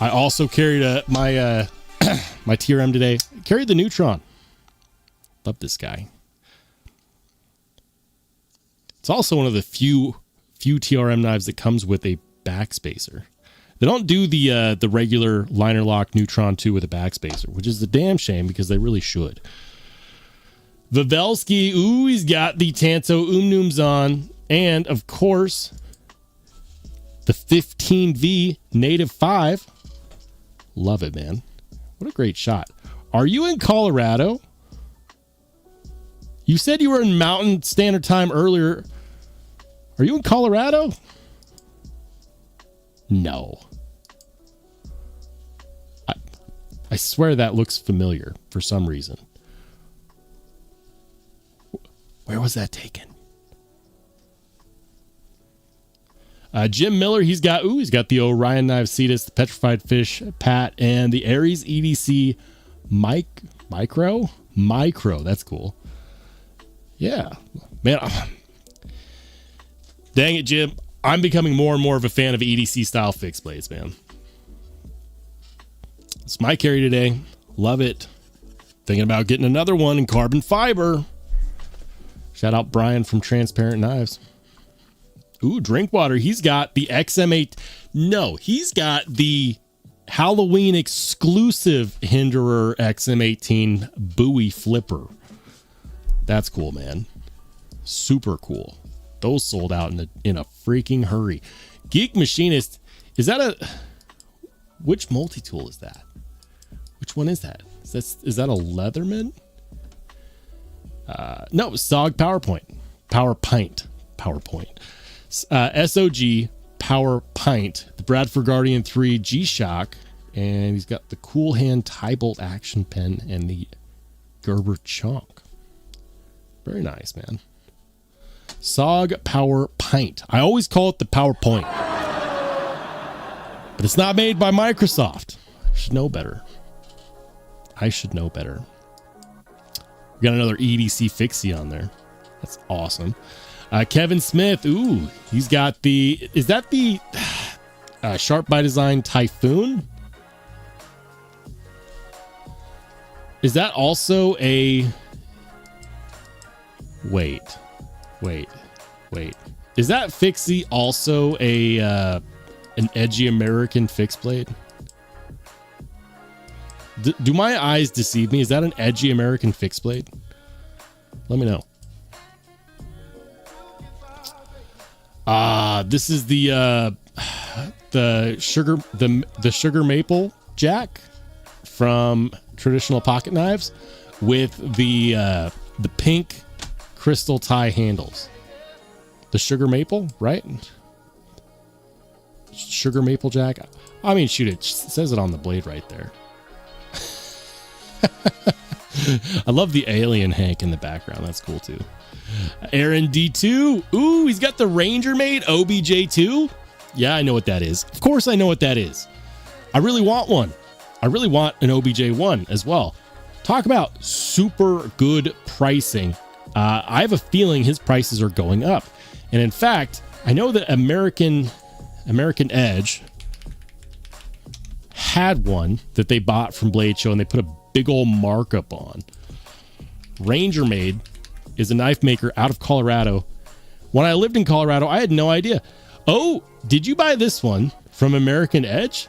I also carried my my TRM today. Carried the Neutron. Love this guy. It's also one of the few TRM knives that comes with a backspacer. They don't do the regular liner lock Neutron 2 with a backspacer, which is a damn shame because they really should. Vavelsky, ooh, he's got the Tanto Umnums on, and of course the 15V Native 5. Love it, man. What a great shot. Are you in Colorado? You said you were in Mountain Standard Time earlier. Are you in Colorado? No. I swear that looks familiar for some reason. Where was that taken? Jim Miller, he's got the Orion Knives Cetus, the Petrified Fish Pat, and the Aries EDC Micro. That's cool. Yeah, man. Dang it, Jim. I'm becoming more and more of a fan of EDC style fixed blades, man. It's my carry today. Love it. Thinking about getting another one in carbon fiber. Shout out Brian from Transparent Knives. Ooh, drink water. He's got the XM8. No, he's got the Halloween exclusive Hinderer XM18 buoy flipper. That's cool, man. Super cool. Those sold out in a freaking hurry. Geek Machinist. Is that a... Which multi-tool is that? Which one is that? Is that a Leatherman? No, SOG PowerPoint. PowerPint. SOG Power Pint. The Bradford Guardian 3 G-Shock. And he's got the Cool Hand tie bolt action pen and the Gerber Chonk. Very nice, man. SOG Power Pint. I always call it the PowerPoint. But it's not made by Microsoft. I should know better. We got another EDC fixie on there. That's awesome. Kevin Smith. Ooh, he's got the... Is that the Sharp by Design Typhoon? Is that also a... Wait. Is that fixie also a an edgy American fixed blade? Do my eyes deceive me? Is that an edgy American fixed blade? Let me know. This is the sugar maple jack from Traditional Pocket Knives with the pink crystal tie handles. The sugar maple, right? Sugar maple jack. I mean, shoot, it says it on the blade right there. I love the alien Hank in the background. That's cool too. Aaron D2. Ooh, he's got the Ranger made OBJ2. Yeah, I know what that is. Of course I know what that is. I really want one. I really want an OBJ1 as well. Talk about super good pricing. I have a feeling his prices are going up. And in fact, I know that American Edge had one that they bought from Blade Show and they put a big old markup on. Ranger Made is a knife maker out of Colorado. When I lived in Colorado, I had no idea. Oh, did you buy this one from American Edge?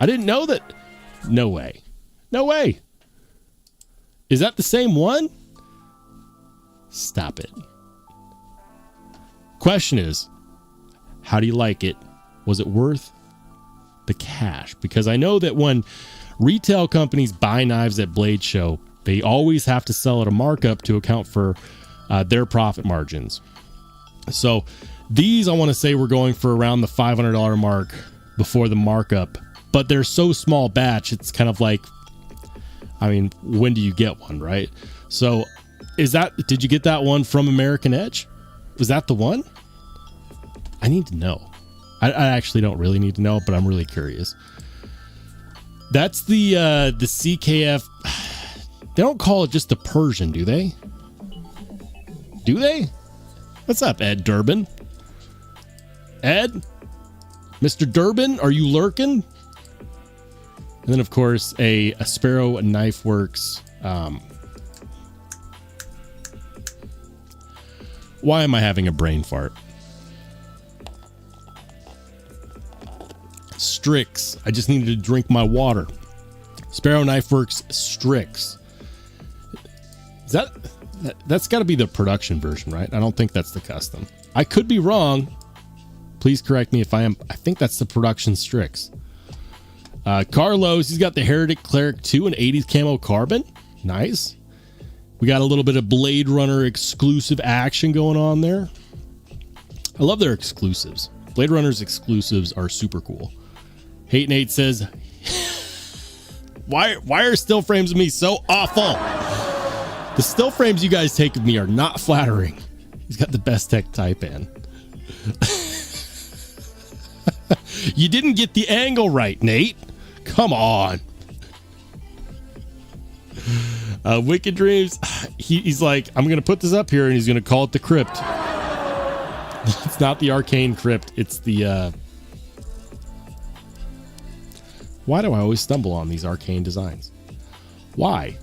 I didn't know that. No way. No way. Is that the same one? Stop it. Question is, how do you like it? Was it worth the cash? Because I know that when retail companies buy knives at Blade Show, they always have to sell at a markup to account for their profit margins. So these, I want to say, we're going for around the $500 mark before the markup, but they're so small batch. It's kind of like, I mean, when do you get one, right? So did you get that one from American Edge? Was that the one? I need to know. I actually don't really need to know, but I'm really curious. That's the CKF. They don't call it just the Persian, do they? Do they? What's up, Ed Durbin? Ed? Mr. Durbin, are you lurking? And then, of course, a Sparrow Knife Works. Why am I having a brain fart? Strix. I just needed to drink my water. Sparrow Knife Works Strix. Is that's got to be the production version, right? I don't think that's the custom. I could be wrong. Please correct me if I am. I think that's the production Strix. Carlos, he's got the Heretic Cleric 2 and 80s camo carbon. Nice. We got a little bit of Blade Runner exclusive action going on there. I love their exclusives. Blade Runner's exclusives are super cool. Hate Nate says, why are still frames of me so awful? The still frames you guys take of me are not flattering. He's got the bestech Taipan. You didn't get the angle right, Nate. Come on. Wicked Dreams. He's like, I'm going to put this up here and he's going to call it the Crypt. It's not the Arcane Crypt. It's the... Why do I always stumble on these arcane designs? Why?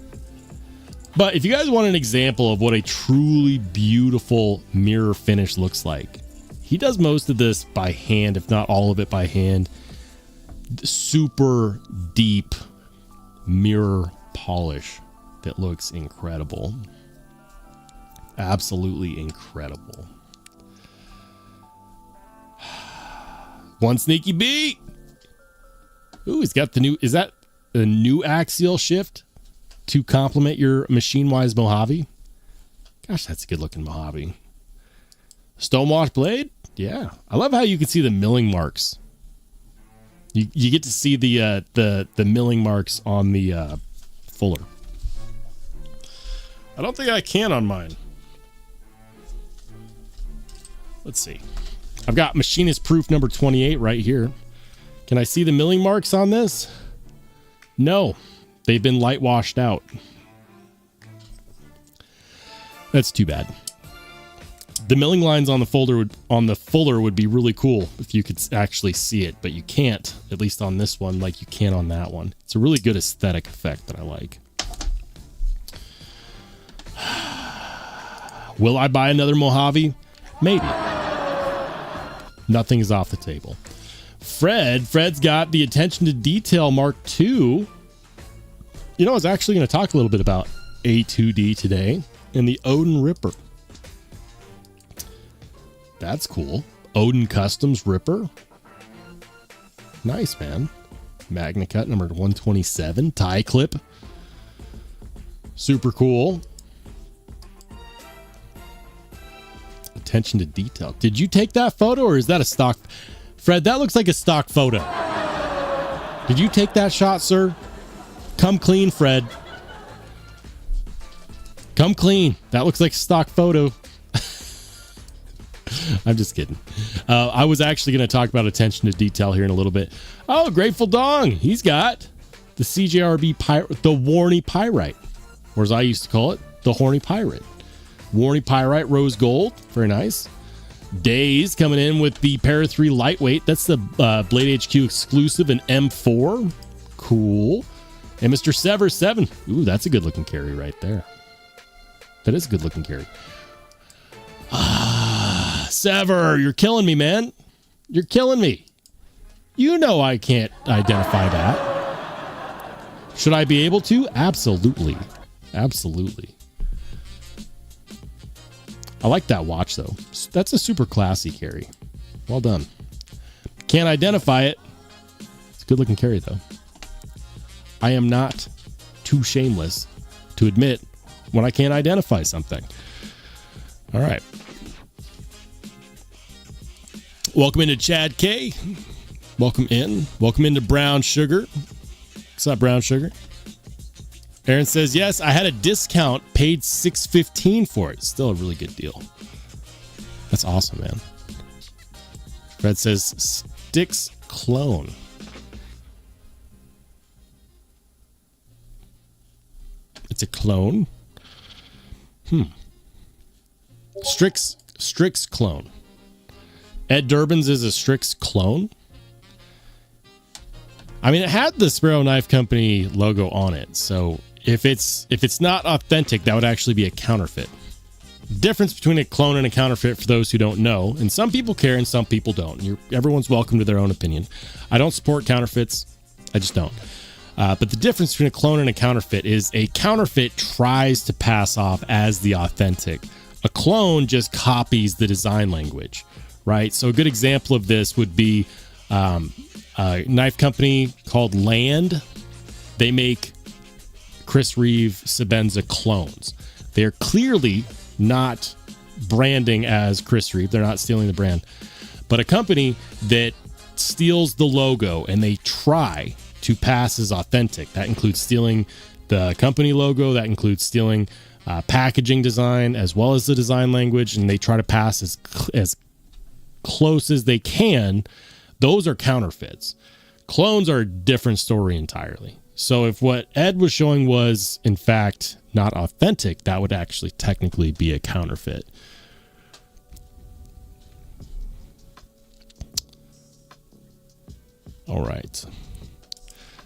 But if you guys want an example of what a truly beautiful mirror finish looks like, He does most of this by hand, if not all of it by hand. Super deep mirror polish that looks incredible. Absolutely incredible. One sneaky beat. Ooh, he's got the new, is that a new axial shift to complement your Machine-Wise Mojave? Gosh, that's a good looking Mojave. Stonewash blade? Yeah. I love how you can see the milling marks. You get to see the milling marks on the fuller. I don't think I can on mine. Let's see. I've got machinist proof number 28 right here. Can I see the milling marks on this? No, they've been light washed out. That's too bad. The milling lines on the fuller would be really cool if you could actually see it, but you can't, at least on this one, like you can on that one. It's a really good aesthetic effect that I like. Will I buy another Mojave? Maybe. Nothing is off the table. Fred's got the attention to detail Mark II. You know, I was actually going to talk a little bit about A2D today and the Odin Ripper. That's cool. Odin Customs Ripper. Nice, man. Magna Cut number 127. Tie clip. Super cool. Attention to detail. Did you take that photo or is that a stock? Fred, that looks like a stock photo. Did you take that shot, sir? Come clean, Fred. Come clean. That looks like a stock photo. I'm just kidding. I was actually going to talk about attention to detail here in a little bit. Oh, Grateful Dong. He's got the CJRB the Warney Pyrite, or as I used to call it, the Horny Pirate. Warney Pyrite Rose Gold. Very nice. Days coming in with the Para 3 Lightweight. That's the Blade HQ exclusive and M4. Cool. And Mr. Sever 7. Ooh, that's a good looking carry right there. That is a good looking carry. Sever, you're killing me, man. You're killing me. You know I can't identify that. Should I be able to? Absolutely. Absolutely. I like that watch, though. That's a super classy carry. Well done. Can't identify it. It's a good looking carry, though. I am not too shameless to admit when I can't identify something. All right. Welcome into Chad K. Welcome in. Welcome into Brown Sugar. What's up, Brown Sugar? Aaron says, yes, I had a discount, paid $6.15 for it. Still a really good deal. That's awesome, man. Fred says, Sticks clone. It's a clone. Strix clone. Ed Durbin's is a Strix clone. I mean, it had the Sparrow Knife Company logo on it, so if it's not authentic, that would actually be a counterfeit. Difference between a clone and a counterfeit for those who don't know, and some people care and some people don't. Everyone's welcome to their own opinion. I don't support counterfeits. I just don't. But the difference between a clone and a counterfeit is a counterfeit tries to pass off as the authentic. A clone just copies the design language, right? So a good example of this would be a knife company called Land. They make Chris Reeve Sebenza clones. They're clearly not branding as Chris Reeve. They're not stealing the brand. But a company that steals the logo and they try to pass as authentic. That includes stealing the company logo. That includes stealing packaging design as well as the design language. And they try to pass as close as they can. Those are counterfeits. Clones are a different story entirely. So if what Ed was showing was, in fact, not authentic, that would actually technically be a counterfeit. All right.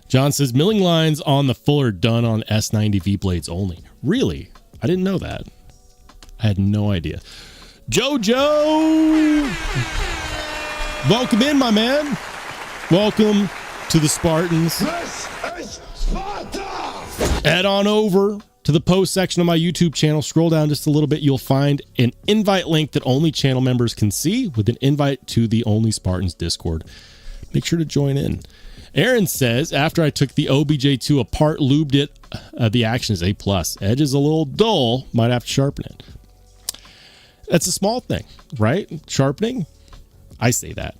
John says, milling lines on the fuller done on S90V blades only. Really? I didn't know that. I had no idea. Jojo, welcome in, my man. Welcome to the Spartans. This is Sparta! Head on over to the post section of my YouTube channel. Scroll down just a little bit. You'll find an invite link that only channel members can see with an invite to the Only Spartans Discord. Make sure to join in. Aaron says, after I took the OBJ2 apart, lubed it, the action is A+. Edge is a little dull. Might have to sharpen it. That's a small thing, right? Sharpening. I say that.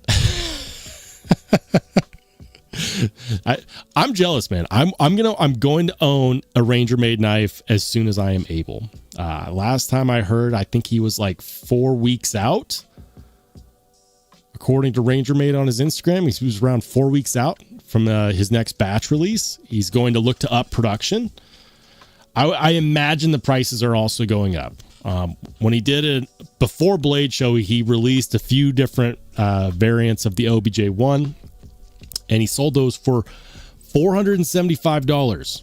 I'm jealous, man. I'm going to own a Ranger made knife as soon as I am able. Last time I heard, I think he was like 4 weeks out. According to Ranger Made on his Instagram, he was around 4 weeks out from his next batch release. He's going to look to up production. I imagine the prices are also going up. When he did it before Blade Show, he released a few different variants of the OBJ1, and he sold those for $475,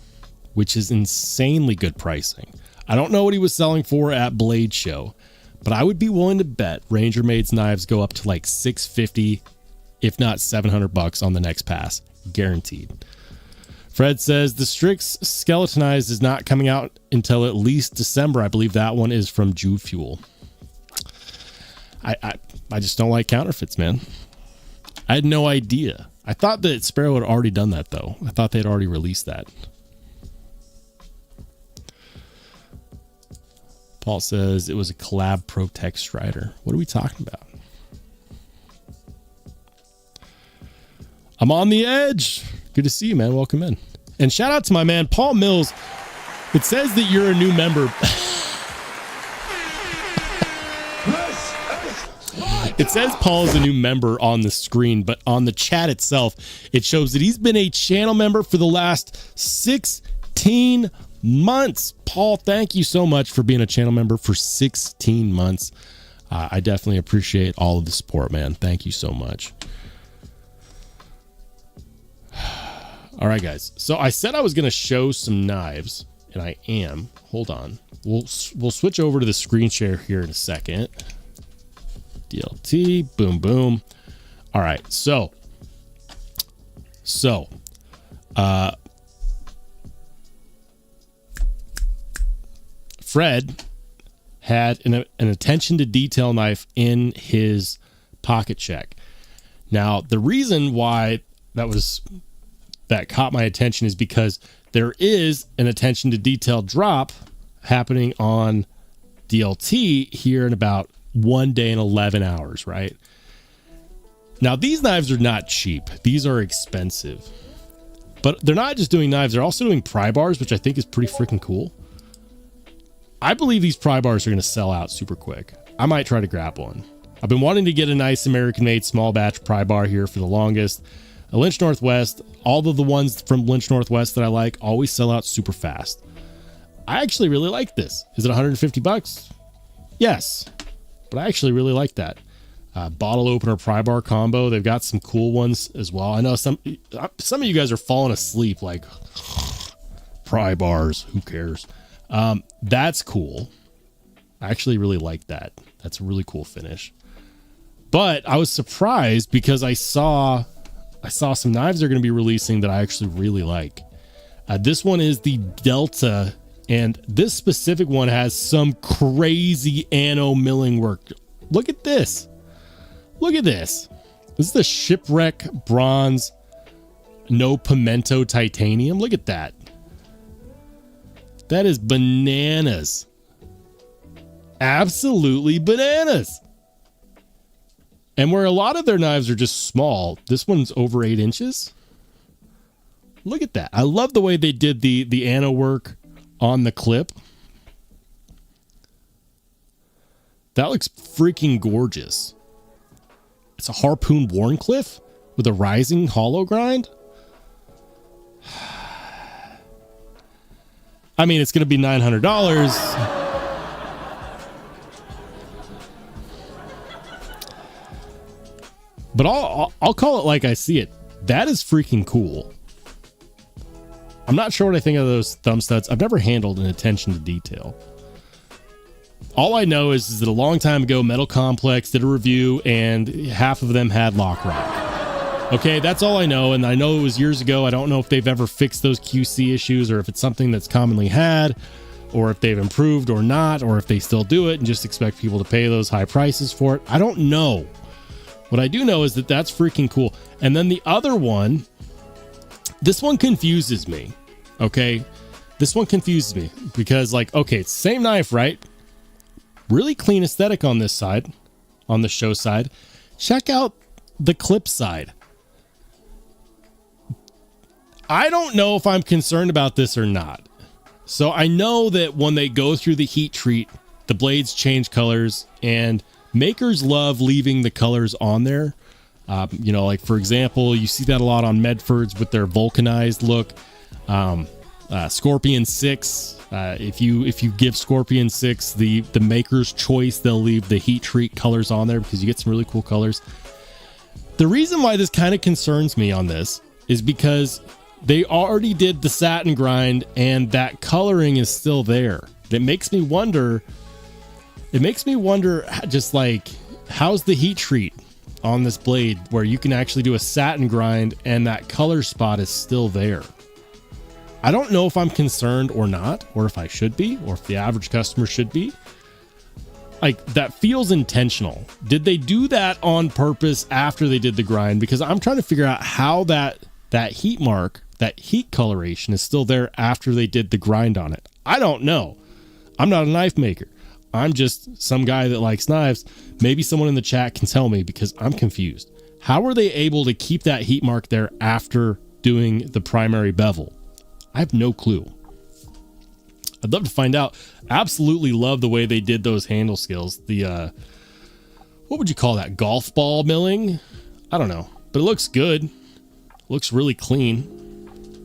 which is insanely good pricing. I don't know what he was selling for at Blade Show, but I would be willing to bet Ranger Made's knives go up to like $650, if not $700 on the next pass, guaranteed. Fred says the Strix Skeletonized is not coming out until at least December. I believe that one is from Juve Fuel. I just don't like counterfeits, man. I had no idea. I thought that Sparrow had already done that, though. I thought they'd already released that. Paul says it was a collab ProTech Strider. What are we talking about? I'm on the edge. Good to see you, man. Welcome in. And shout out to my man, Paul Mills. It says that you're a new member. It says Paul is a new member on the screen, but on the chat itself, it shows that he's been a channel member for the last 16 months. Paul, thank you so much for being a channel member for 16 months. I definitely appreciate all of the support, man. Thank you so much. All right, guys. So I said I was going to show some knives, and I am. Hold on. We'll switch over to the screen share here in a second. DLT, boom, boom. All right. So, Fred had an attention to detail knife in his pocket check. Now, the reason why that caught my attention is because there is an attention to detail drop happening on DLT here in about 1 day and 11 hours, right? Now, these knives are not cheap. These are expensive. But they're not just doing knives. They're also doing pry bars, which I think is pretty freaking cool. I believe these pry bars are going to sell out super quick. I might try to grab one. I've been wanting to get a nice American-made small batch pry bar here for the longest. A Lynch Northwest, all of the ones from Lynch Northwest that I like always sell out super fast. I actually really like this. Is it $150? Yes, but I actually really like that. Bottle opener pry bar combo. They've got some cool ones as well. I know some of you guys are falling asleep like pry bars. Who cares? That's cool. I actually really like that. That's a really cool finish. But I was surprised because I saw some knives they're going to be releasing that I actually really like. This one is the Delta, and this specific one has some crazy anno milling work. Look at this. Look at this. This is the Shipwreck Bronze No Pimento Titanium. Look at that. That is bananas. Absolutely bananas. And where a lot of their knives are just small, this one's over 8 inches. Look at that. I love the way they did the anno work on the clip. That looks freaking gorgeous. It's a Harpoon Warncliffe with a rising hollow grind. I mean, it's going to be $900. But I'll call it like I see it. That is freaking cool. I'm not sure what I think of those thumb studs. I've never handled an attention to detail. All I know is that a long time ago, Metal Complex did a review and half of them had lock rock. Okay, that's all I know. And I know it was years ago. I don't know if they've ever fixed those QC issues or if it's something that's commonly had or if they've improved or not, or if they still do it and just expect people to pay those high prices for it. I don't know. What I do know is that that's freaking cool. And then the other one, this one confuses me. Okay, this one confuses me because, like, okay, it's the same knife, right? Really clean aesthetic on this side, on the show side. Check out the clip side. I don't know if I'm concerned about this or not. So I know that when they go through the heat treat, the blades change colors, and makers love leaving the colors on there. You know, like for example, you see that a lot on Medfords with their vulcanized look. Scorpion 6, if you give Scorpion 6 the maker's choice, they'll leave the heat treat colors on there because you get some really cool colors. The reason why this kind of concerns me on this is because they already did the satin grind and that coloring is still there. It makes me wonder just like, how's the heat treat on this blade where you can actually do a satin grind and that color spot is still there? I don't know if I'm concerned or not, or if I should be, or if the average customer should be. Like, that feels intentional. Did they do that on purpose after they did the grind? Because I'm trying to figure out how that heat mark, that heat coloration is still there after they did the grind on it. I don't know. I'm not a knife maker. I'm just some guy that likes knives. Maybe someone in the chat can tell me because I'm confused. How were they able to keep that heat mark there after doing the primary bevel? I have no clue. I'd love to find out. Absolutely love the way they did those handle skills. The, what would you call that? Golf ball milling? I don't know, but it looks good. Looks really clean.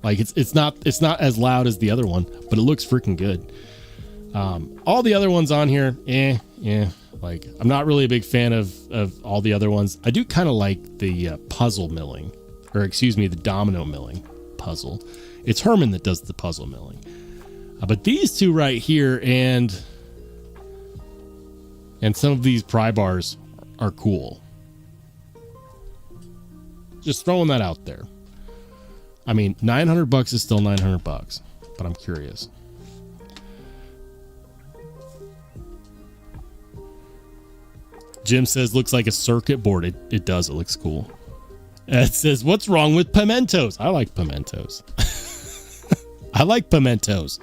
Like it's not as loud as the other one, but it looks freaking good. All the other ones on here, like I'm not really a big fan of all the other ones. I do kind of like the puzzle milling, or excuse me, the domino milling puzzle. It's Herman that does the puzzle milling. But these two right here and some of these pry bars are cool. Just throwing that out there. I mean, $900 is still $900, but I'm curious. Jim says, looks like a circuit board. It does. It looks cool. It says, what's wrong with pimentos? I like pimentos. I like pimentos.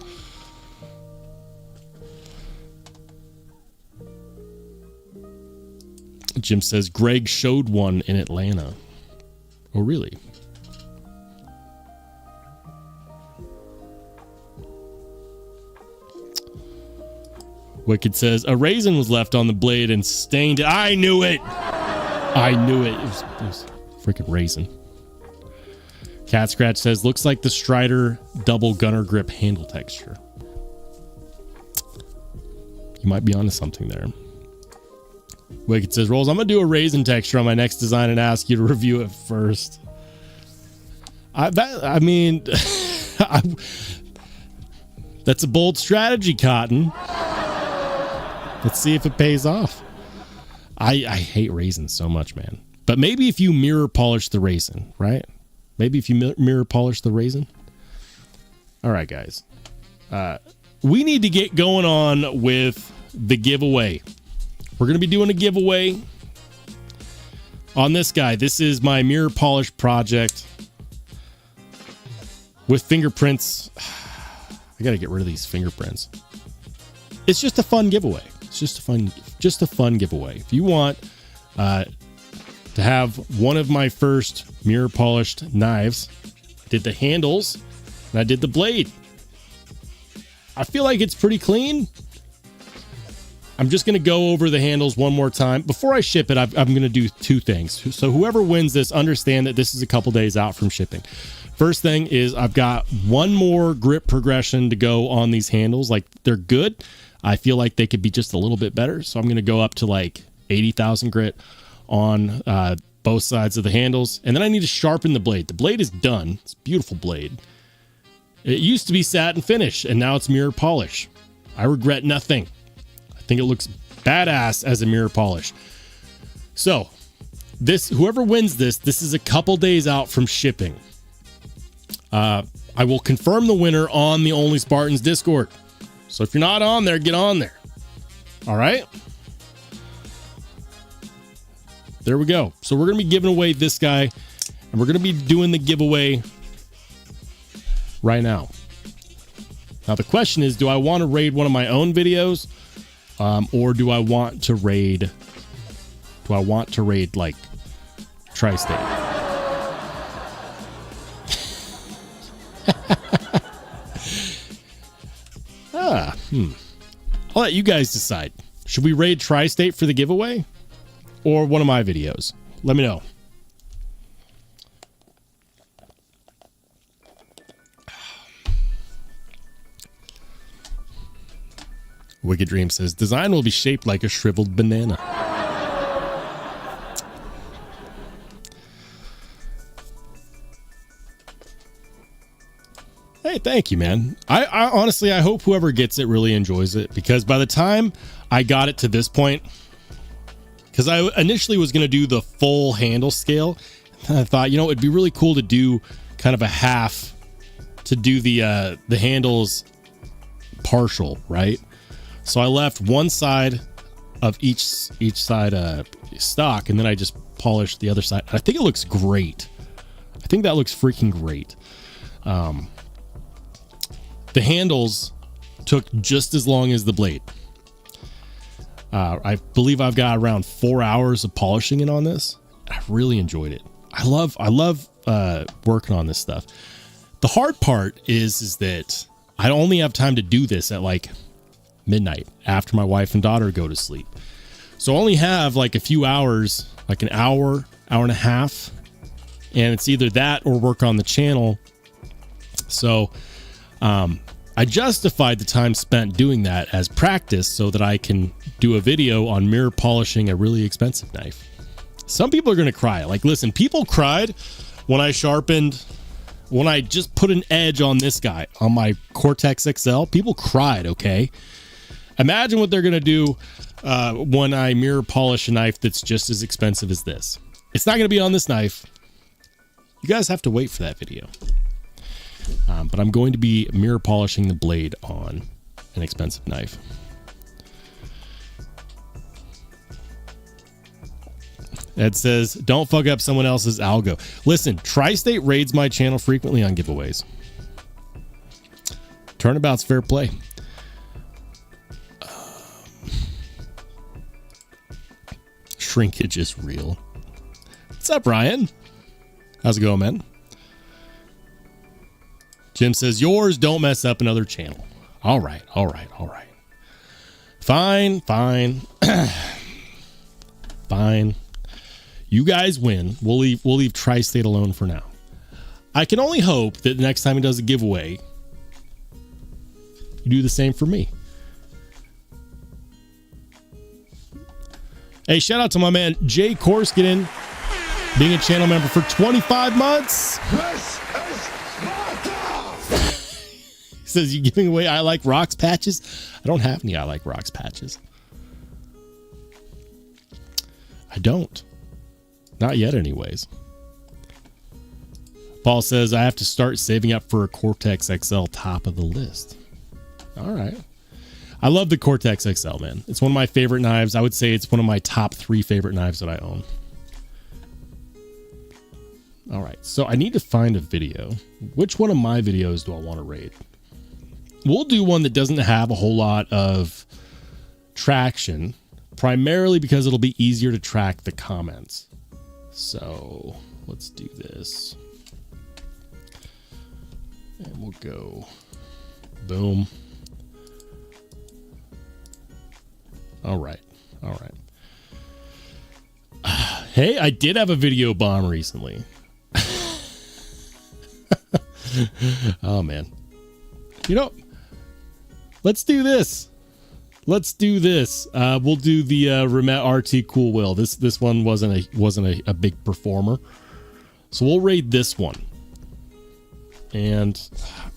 Jim says, Greg showed one in Atlanta. Oh, really? Wicked says, a raisin was left on the blade and stained it. I knew it. I knew it. It was freaking raisin. Cat Scratch says, looks like the Strider double gunner grip handle texture. You might be onto something there. Wicked says, Rolls, I'm going to do a raisin texture on my next design and ask you to review it first. I mean, that's a bold strategy, Cotton. Let's see if it pays off. I hate raisins so much, man. But maybe if you mirror polish the raisin, right? Maybe if you mirror polish the raisin. All right, guys. We need to get going on with the giveaway. We're going to be doing a giveaway on this guy. This is my mirror polish project with fingerprints. I got to get rid of these fingerprints. It's just a fun giveaway. It's just a fun giveaway. If you want to have one of my first mirror polished knives, I did the handles and I did the blade. I feel like it's pretty clean. I'm just going to go over the handles one more time. Before I ship it, I'm going to do two things. So whoever wins this, understand that this is a couple days out from shipping. First thing is I've got one more grip progression to go on these handles. Like, they're good. I feel like they could be just a little bit better. So I'm going to go up to like 80,000 grit on both sides of the handles. And then I need to sharpen the blade. The blade is done. It's a beautiful blade. It used to be satin finish and now it's mirror polish. I regret nothing. I think it looks badass as a mirror polish. So this, whoever wins this is a couple days out from shipping. I will confirm the winner on the Only Spartans Discord. So if you're not on there, get on there. All right. There we go. So we're going to be giving away this guy, and we're going to be doing the giveaway right now. Now the question is, do I want to raid one of my own videos, or do I want to raid like Tri-State? I'll let you guys decide. Should we raid Tri-State for the giveaway or one of my videos? Let me know. Wicked Dream says, design will be shaped like a shriveled banana. Hey, thank you, man. I honestly, I hope whoever gets it really enjoys it, because by the time I got it to this point, because I initially was going to do the full handle scale, and I thought, you know, it'd be really cool to do kind of a half, to do the handles partial, right? So I left one side of each side stock, and then I just polished the other side. I think it looks great. I think that looks freaking great. The handles took just as long as the blade. I believe I've got around 4 hours of polishing it on this. I really enjoyed it. I love working on this stuff. The hard part is that I only have time to do this at like midnight after my wife and daughter go to sleep. So I only have like a few hours, like an hour and a half, and it's either that or work on the channel. So I justified the time spent doing that as practice so that I can do a video on mirror polishing a really expensive knife. Some people are going to cry. Like, listen, people cried when I just put an edge on this guy, on my Cortex XL. People cried, okay? Imagine what they're going to do when I mirror polish a knife that's just as expensive as this. It's not going to be on this knife. You guys have to wait for that video. But I'm going to be mirror polishing the blade on an expensive knife. Ed says, don't fuck up someone else's algo. Listen, Tri-State raids my channel frequently on giveaways. Turnabout's fair play. Shrinkage is real. What's up, Ryan? How's it going, man? Jim says, yours, don't mess up another channel. All right. Fine. Fine. You guys win. We'll leave Tri-State alone for now. I can only hope that the next time he does a giveaway, you do the same for me. Hey, shout out to my man Jay Korskinen, being a channel member for 25 months. He says, you giving away I Like Rocks patches? I don't have any I Like Rocks patches. I don't. Not yet, anyways. Paul says, I have to start saving up for a Cortex XL top of the list. All right. I love the Cortex XL, man. It's one of my favorite knives. I would say it's one of my top 3 favorite knives that I own. All right. So I need to find a video. Which one of my videos do I want to raid? We'll do one that doesn't have a whole lot of traction, primarily because it'll be easier to track the comments. So let's do this. And we'll go boom. All right. Hey, I did have a video bomb recently. Oh, man. You know, let's do this. We'll do the Remet RT Cool Will. This one wasn't a big performer, so we'll raid this one. And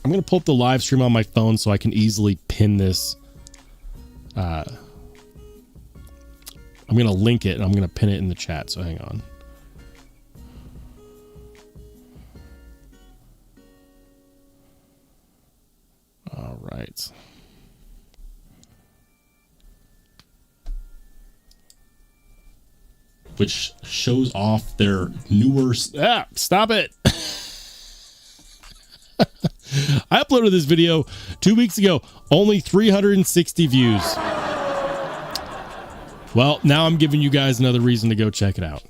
I'm gonna pull up the live stream on my phone so I can easily pin this I'm going to link it and I'm going to pin it in the chat. So hang on. All right. Which shows off their newer... stop it. I uploaded this video 2 weeks ago. Only 360 views. Well, now I'm giving you guys another reason to go check it out.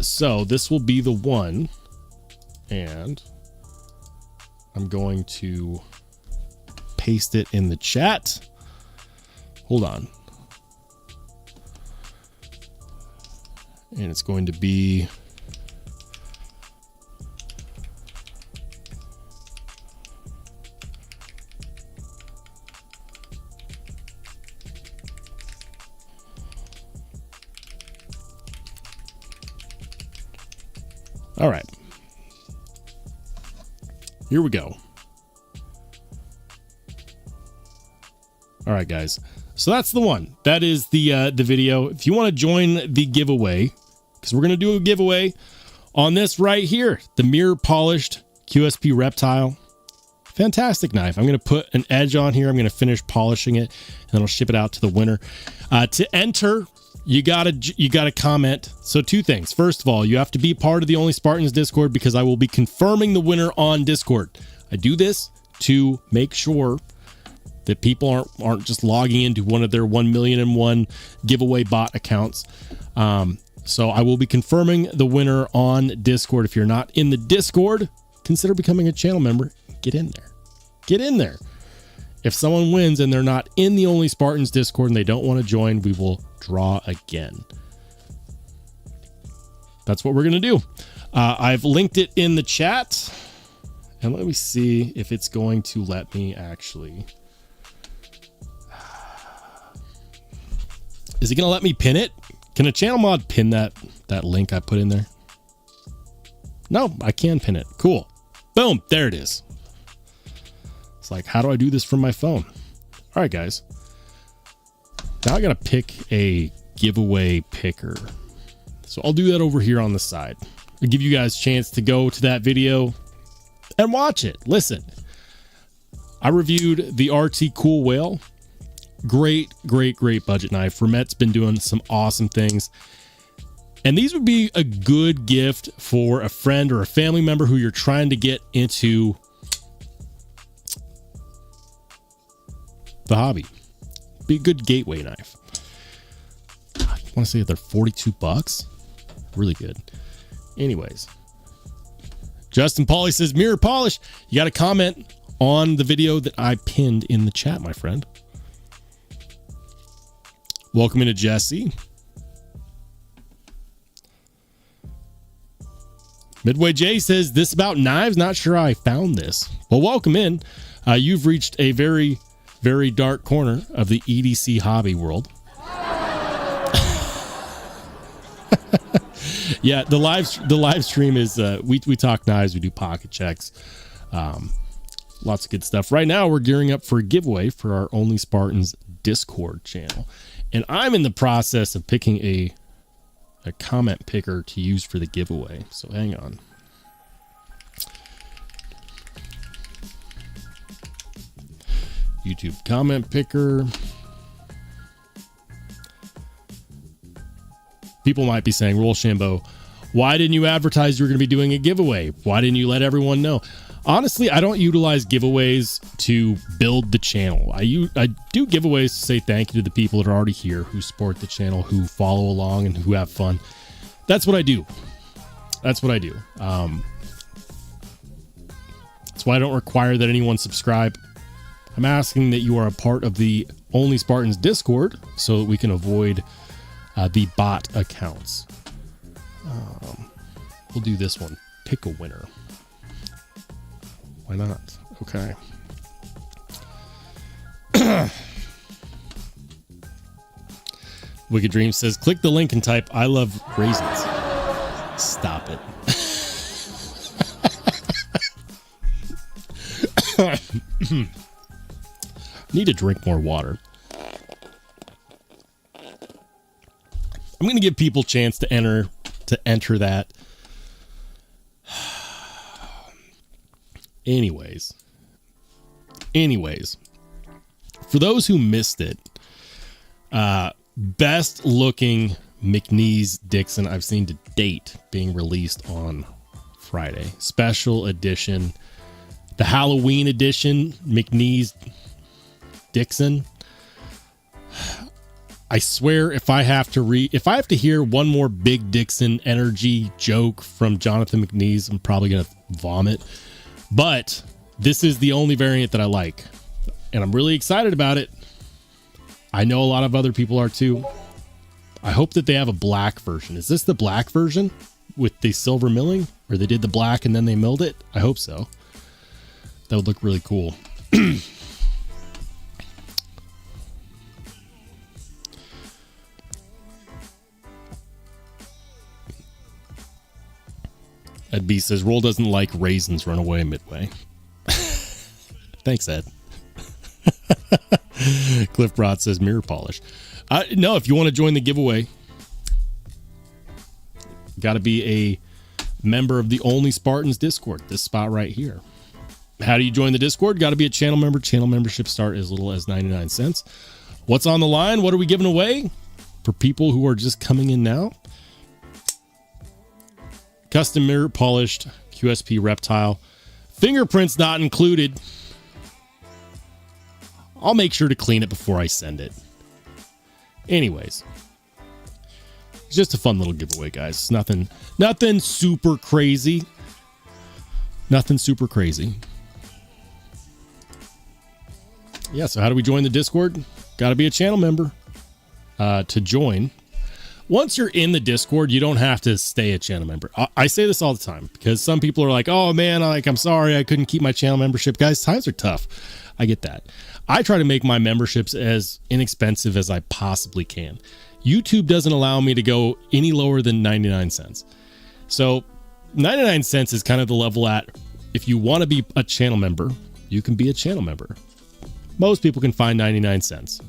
So this will be the one. And I'm going to paste it in the chat. Hold on. And it's going to be... All right. Here we go. All right, guys. So that's the one. That is the video. If you want to join the giveaway, because we're going to do a giveaway on this right here, the mirror polished QSP Reptile. Fantastic knife. I'm going to put an edge on here. I'm going to finish polishing it, and then I'll ship it out to the winner. To enter, you gotta comment. So two things. First of all, you have to be part of the Only Spartans Discord, because I will be confirming the winner on Discord. I do this to make sure that people aren't just logging into one of their 1,000,001 giveaway bot accounts. So I will be confirming the winner on Discord. If you're not in the Discord, consider becoming a channel member. Get in there. Get in there. If someone wins and they're not in the Only Spartans Discord and they don't want to join, we will draw again. That's what we're going to do. I've linked it in the chat. And let me see if it's going to let me actually... Is it going to let me pin it? Can a channel mod pin that link I put in there? No, I can pin it. Cool. Boom. There it is. It's like, how do I do this from my phone? All right, guys. Now I got to pick a giveaway picker. So I'll do that over here on the side. I'll give you guys a chance to go to that video and watch it. Listen, I reviewed the RT Cool Whale. Great budget knife. Remet's been doing some awesome things. And these would be a good gift for a friend or a family member who you're trying to get into the hobby. Be a good gateway knife. I want to say that they're 42 bucks. Really good. Anyways, Justin Pauly says mirror polish. You got to comment on the video that I pinned in the chat, my friend. Welcome into Jesse. Midway J says, this about knives? Not sure I found this. Well, welcome in. You've reached a very, very dark corner of the EDC hobby world. Yeah, the live stream is we talk knives, we do pocket checks, lots of good stuff. Right now, we're gearing up for a giveaway for our Only Spartans Discord channel. And I'm in the process of picking a comment picker to use for the giveaway. So hang on. YouTube comment picker. People might be saying, Rollshambo, why didn't you advertise you were going to be doing a giveaway? Why didn't you let everyone know? Honestly, I don't utilize giveaways to build the channel. I do giveaways to say thank you to the people that are already here, who support the channel, who follow along, and who have fun. That's what I do. That's what I do. That's why I don't require that anyone subscribe. I'm asking that you are a part of the Only Spartans Discord so that we can avoid the bot accounts. We'll do this one. Pick a winner. Why not? Okay. Wicked Dream says, click the link and type, I love raisins. Stop it. Need to drink more water. I'm going to give people a chance to enter that. Anyways, for those who missed it, best looking McNeese Dixon I've seen to date being released on Friday. Special edition, the Halloween edition McNeese Dixon. I swear if I have to hear one more Big Dixon energy joke from Jonathan McNeese, I'm probably going to vomit. But this is the only variant that I like, and I'm really excited about it. I know a lot of other people are too. I hope that they have a black version. Is this the black version with the silver milling, or they did the black and then they milled it? I hope so. That would look really cool. Ed B says, Roll doesn't like raisins, run away midway. Thanks, Ed. Cliff Broad says, mirror polish. No, if you want to join the giveaway, got to be a member of the Only Spartans Discord, this spot right here. How do you join the Discord? Got to be a channel member. Channel membership start as little as 99 cents. What's on the line? What are we giving away for people who are just coming in now? Custom mirror polished QSP reptile. Fingerprints not included. I'll make sure to clean it before I send it. Anyways, it's just a fun little giveaway, guys. It's nothing super crazy. Nothing super crazy. Yeah, so how do we join the Discord? Got to be a channel member to join. Once you're in the Discord, you don't have to stay a channel member. I say this all the time because some people are like, oh man, I'm sorry I couldn't keep my channel membership. Guys, times are tough. I get that. I try to make my memberships as inexpensive as I possibly can. YouTube doesn't allow me to go any lower than 99 cents. So 99 cents is kind of the level at, if you want to be a channel member, you can be a channel member. Most people can find 99 cents.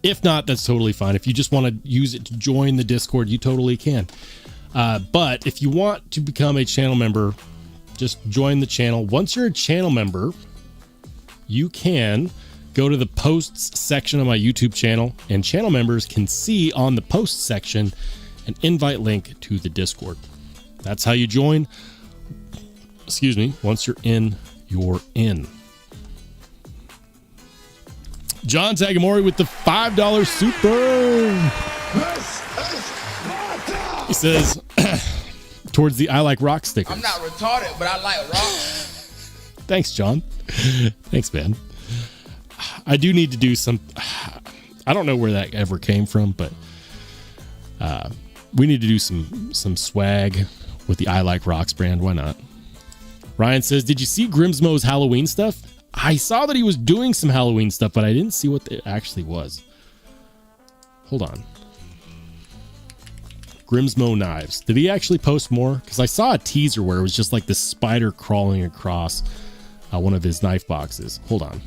If not, that's totally fine. If you just want to use it to join the Discord, you totally can. But if you want to become a channel member, just join the channel. Once you're a channel member, you can go to the posts section of my YouTube channel, and channel members can see on the posts section an invite link to the Discord. That's how you join. Excuse me. Once you're in, you're in. John Tagamori with the $5 super. He says, towards the I like rock stickers. I'm not retarded, but I like rocks. Thanks, John. Thanks, man. I do need to do some. I don't know where that ever came from, but we need to do some swag with the I like rocks brand. Why not? Ryan says, did you see Grimsmo's Halloween stuff? I saw that he was doing some Halloween stuff, but I didn't see what it actually was. Hold on. Grimsmo Knives. Did he actually post more? Because I saw a teaser where it was just like the spider crawling across one of his knife boxes. Hold on.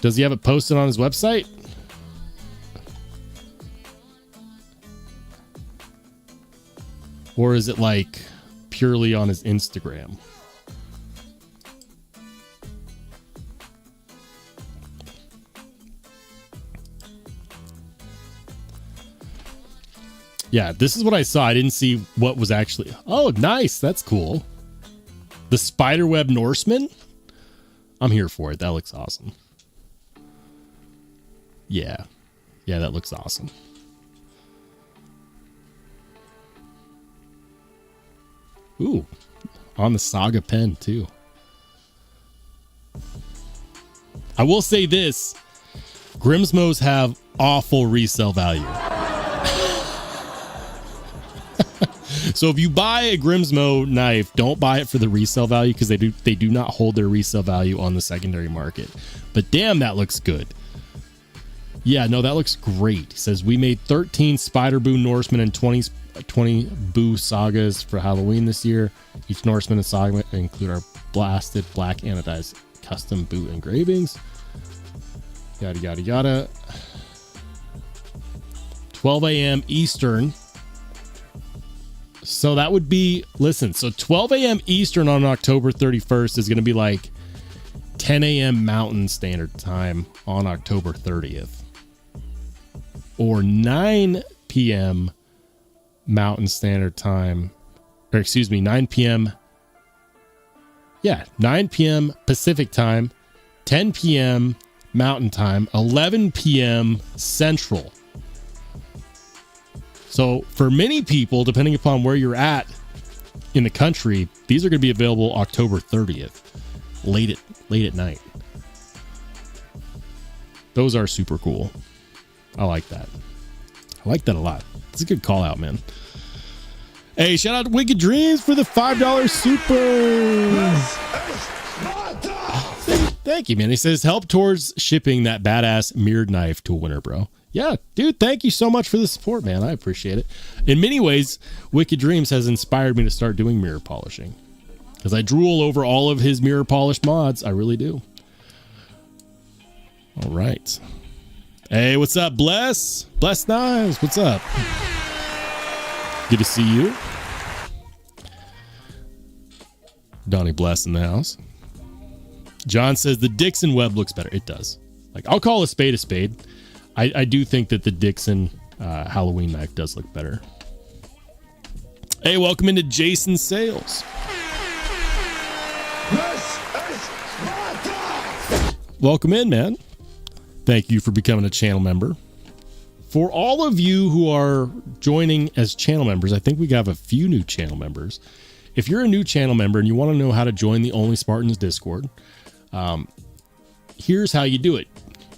Does he have it posted on his website? Or is it like purely on his Instagram? Yeah, this is what I saw. I didn't see what was actually. Oh, nice. That's cool. The Spiderweb Norseman? I'm here for it. That looks awesome. Yeah. Yeah, that looks awesome. Ooh, on the Saga pen too. I will say this. Grimsmos have awful resale value. So if you buy a Grimsmo knife, don't buy it for the resale value because they do not hold their resale value on the secondary market. But damn, that looks good. Yeah, no, that looks great. It says we made 13 Spider Boo Norsemen and 20 Boo Sagas for Halloween this year. Each Norseman and Saga include our blasted black anodized custom boot engravings. Yada, yada, yada. 12 a.m. Eastern. So that would be, listen, so 12 a.m. Eastern on October 31st is going to be like 10 a.m. Mountain Standard Time on October 30th. Or 9 p.m. Mountain Standard Time. Or excuse me, 9 p.m. Yeah, 9 p.m. Pacific Time, 10 p.m. Mountain Time, 11 p.m. Central. So for many people, depending upon where you're at in the country, these are going to be available October 30th, late at night. Those are super cool. I like that. I like that a lot. It's a good call out, man. Hey, shout out to Wicked Dreams for the $5 super. Thank you, man. He says, help towards shipping that badass mirrored knife to a winner, bro. Yeah, dude, thank you so much for the support, man. I appreciate it. In many ways, Wicked Dreams has inspired me to start doing mirror polishing because I drool over all of his mirror polish mods. I really do. All right. Hey, what's up, Bless? Bless Knives, what's up? Good to see you. Donnie Bless in the house. John says the Dixon web looks better. It does. Like, I'll call a spade a spade. I do think that the Dixon Halloween knife does look better. Hey, welcome into Jason Sales. Welcome in, man. Thank you for becoming a channel member. For all of you who are joining as channel members, I think we have a few new channel members. If you're a new channel member and you want to know how to join the Only Spartans Discord, here's how you do it.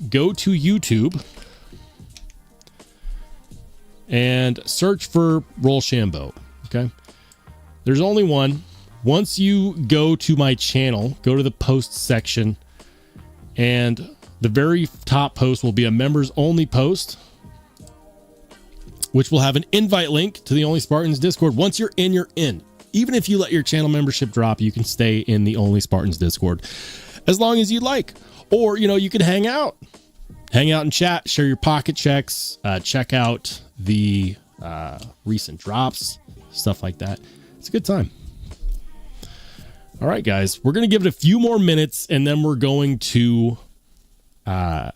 Go to YouTube and search for Rollshambo. Okay. There's only one. Once you go to my channel, go to the post section, and the very top post will be a members only post, which will have an invite link to the Only Spartans Discord. Once you're in, you're in. Even if you let your channel membership drop, you can stay in the Only Spartans Discord as long as you'd like. Or, you know, you could hang out and chat, share your pocket checks, check out the recent drops, stuff like that. It's a good time. All right, guys, we're going to give it a few more minutes and then we're going to, we'll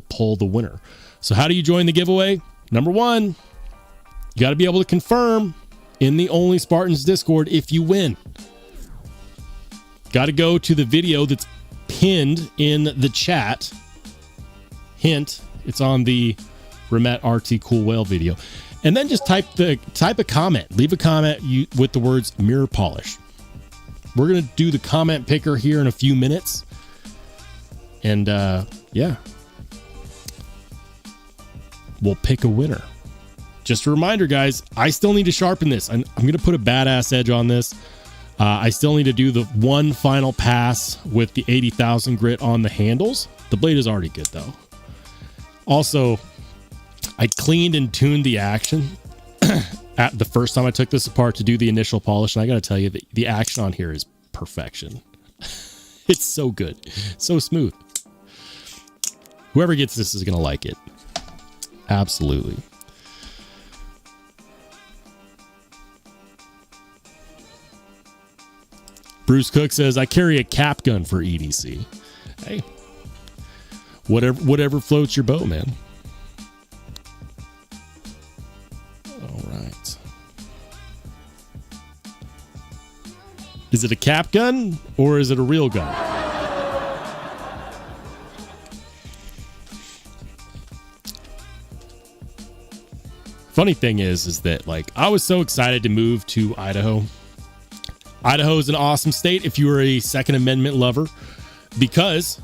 pull the winner. So how do you join the giveaway? Number one, you got to be able to confirm in the Only Spartans Discord if you win. Got to go to the video that's pinned in the chat. Hint, it's on the Remet RT Cool Whale video. And then just type a comment. Leave a comment with the words mirror polish. We're going to do the comment picker here in a few minutes. And yeah. We'll pick a winner. Just a reminder, guys, I still need to sharpen this. I'm going to put a badass edge on this. I still need to do the one final pass with the 80,000 grit on the handles. The blade is already good, though. Also, I cleaned and tuned the action at the first time I took this apart to do the initial polish. And I got to tell you, the action on here is perfection. It's so good. So smooth. Whoever gets this is going to like it. Absolutely. Bruce Cook says, I carry a cap gun for EDC. Hey, whatever floats your boat, man. All right. Is it a cap gun or is it a real gun? Funny thing is that, like, I was so excited to move to Idaho. Idaho is an awesome state if you are a Second Amendment lover, because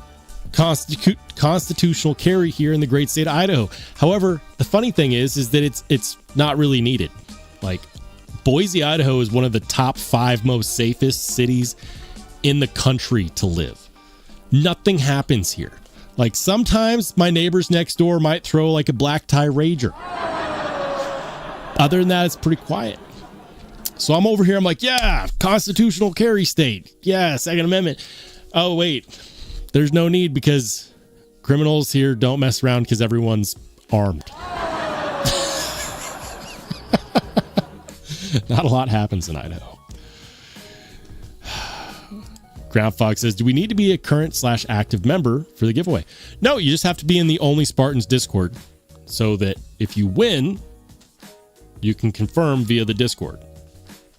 constitutional carry here in the great state of Idaho. However, the funny thing is that it's not really needed. Like, Boise, Idaho is one of the top 5 most safest cities in the country to live. Nothing happens here. Like, sometimes my neighbors next door might throw like a black tie rager. Other than that, it's pretty quiet. So I'm over here. I'm like, yeah, constitutional carry state. Yeah, Second Amendment. Oh, wait. There's no need because Criminals here don't mess around because everyone's armed. Not a lot happens in Idaho. Ground Fox says, do we need to be a current/active member for the giveaway? No, you just have to be in the Only Spartans Discord so that if you win, you can confirm via the Discord.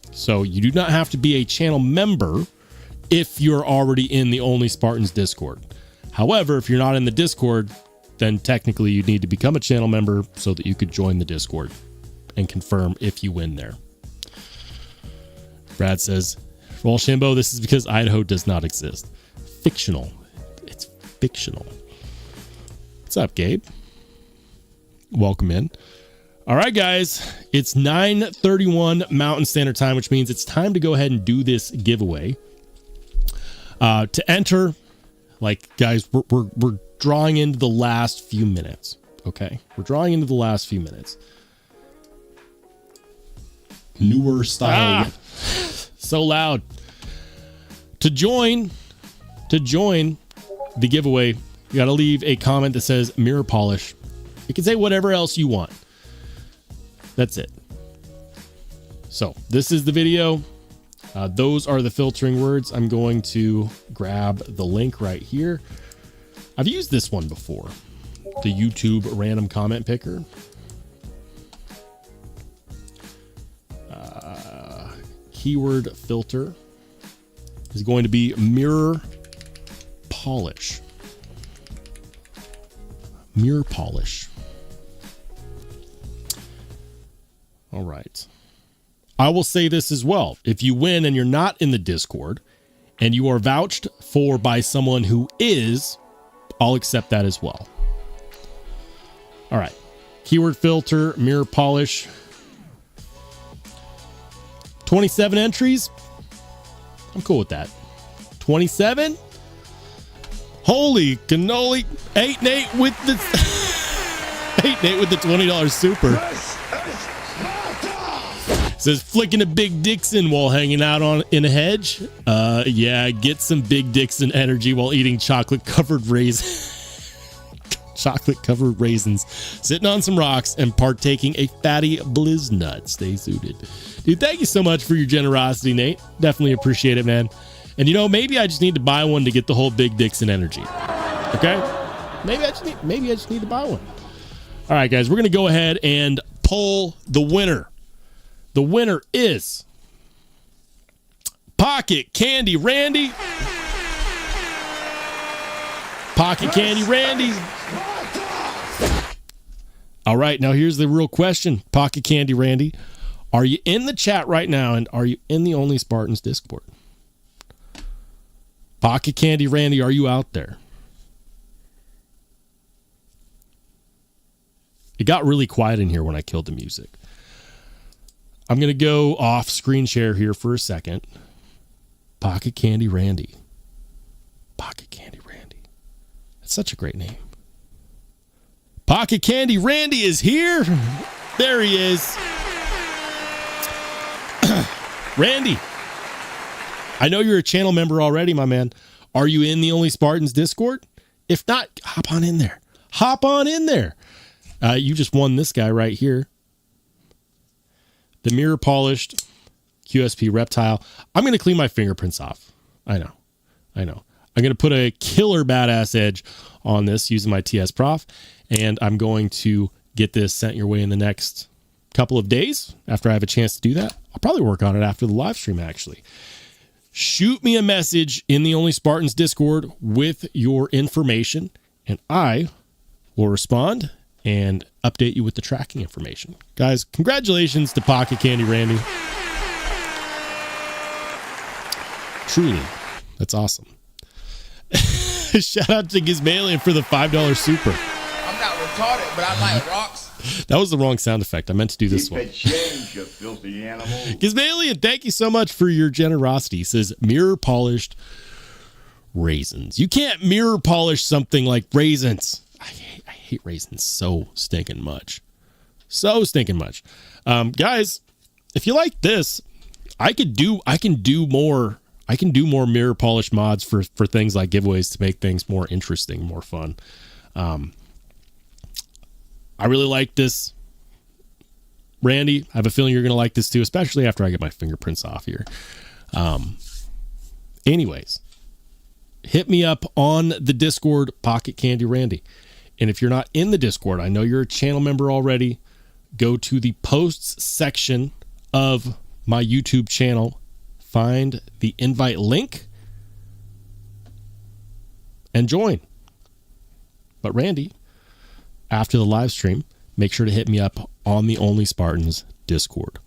So you do not have to be a channel member if you're already in the Only Spartans Discord. However, if you're not in the Discord, then technically you need to become a channel member so that you could join the Discord and confirm if you win there. Brad says, Rollshambo, this is because Idaho does not exist. Fictional. It's fictional. What's up, Gabe? Welcome in. All right, guys. It's 9:31 Mountain Standard Time, which means it's time to go ahead and do this giveaway. To enter, like, guys, we're drawing into the last few minutes. Okay? We're drawing into the last few minutes. Newer style. So loud. To join the giveaway, you got to leave a comment that says mirror polish. You can say whatever else you want. That's it. So this is the video. Those are the filtering words. I'm going to grab the link right here. I've used this one before. The YouTube random comment picker. Keyword filter is going to be mirror polish. Mirror polish. All right. I will say this as well. If you win and you're not in the Discord and you are vouched for by someone who is, I'll accept that as well. All right. Keyword filter, mirror polish. 27 entries. I'm cool with that. 27. Holy cannoli. 8 Nate with the 8 Nate with the $20 super. Says flicking a Big Dixon while hanging out in a hedge. Yeah, get some Big Dixon energy while eating chocolate covered raisins. Chocolate covered raisins, sitting on some rocks and partaking a fatty blizz nut. Stay suited. Dude, thank you so much for your generosity, Nate. Definitely appreciate it, man. And you know, maybe I just need to buy one to get the whole Big Dixon energy. Okay? Maybe I just need to buy one. All right, guys, we're going to go ahead and poll the winner. The winner is Pocket Candy Randy. Pocket Candy Randy. All right, now here's the real question, Pocket Candy Randy. Are you in the chat right now, and are you in the Only Spartans Discord? Pocket Candy Randy, are you out there? It got really quiet in here when I killed the music. I'm going to go off screen share here for a second. Pocket Candy Randy. Pocket Candy Randy. That's such a great name. Pocket Candy Randy is here. There he is. Randy, I know you're a channel member already, my man. Are you in the Only Spartans Discord? If not, hop on in there. Hop on in there. You just won this guy right here. The mirror polished QSP reptile. I'm going to clean my fingerprints off. I know. I'm going to put a killer badass edge on this using my TS Prof. And I'm going to get this sent your way in the next couple of days after I have a chance to do that. I'll probably work on it after the live stream, actually. Shoot me a message in the Only Spartans Discord with your information, and I will respond and update you with the tracking information. Guys, congratulations to Pocket Candy Randy. Truly, that's awesome. Shout out to Gizmalian for the $5 super. I'm not retarded, but I like rocks. That was the wrong sound effect. I meant to do this one. Change, you filthy animal. Gizmalian, thank you so much for your generosity. He says mirror polished raisins. You can't mirror polish something like raisins. I hate raisins so stinking much. So stinking much. Guys, if you like this, I can do more mirror polish mods for things like giveaways to make things more interesting, more fun. I really like this. Randy, I have a feeling you're going to like this too, especially after I get my fingerprints off here. Anyways, hit me up on the Discord, Pocket Candy Randy. And if you're not in the Discord, I know you're a channel member already. Go to the posts section of my YouTube channel, find the invite link, and join. But Randy, after the live stream, make sure to hit me up on the Only Spartans Discord.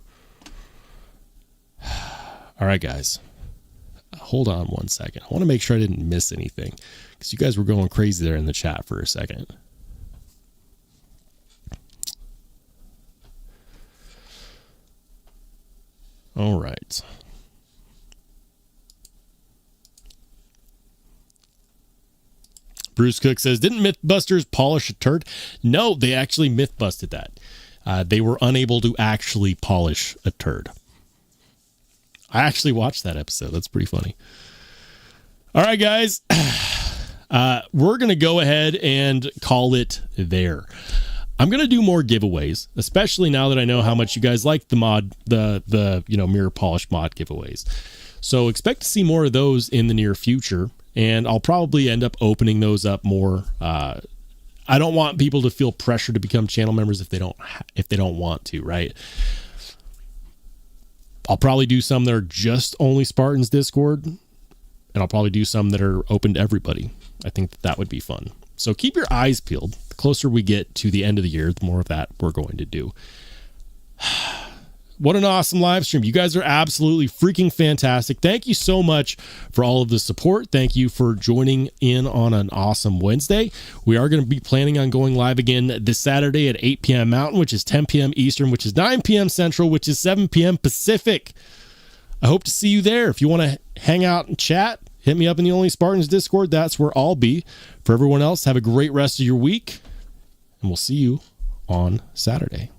All right, guys. Hold on one second. I want to make sure I didn't miss anything because you guys were going crazy there in the chat for a second. All right. Bruce Cook says, didn't Mythbusters polish a turd? No, they actually myth-busted that. They were unable to actually polish a turd. I actually watched that episode. That's pretty funny. All right, guys. We're going to go ahead and call it there. I'm going to do more giveaways, especially now that I know how much you guys like the mod, the mirror polish mod giveaways. So expect to see more of those in the near future. And I'll probably end up opening those up more. I don't want people to feel pressure to become channel members if they don't want to, right? I'll probably do some that are just only Spartans Discord, and I'll probably do some that are open to everybody. I think that would be fun. So keep your eyes peeled. The closer we get to the end of the year, the more of that we're going to do. What an awesome live stream. You guys are absolutely freaking fantastic. Thank you so much for all of the support. Thank you for joining in on an awesome Wednesday. We are going to be planning on going live again this Saturday at 8 p.m. Mountain, which is 10 p.m. Eastern, which is 9 p.m. Central, which is 7 p.m. Pacific. I hope to see you there. If you want to hang out and chat, hit me up in the Only Spartans Discord. That's where I'll be. For everyone else, have a great rest of your week, and we'll see you on Saturday.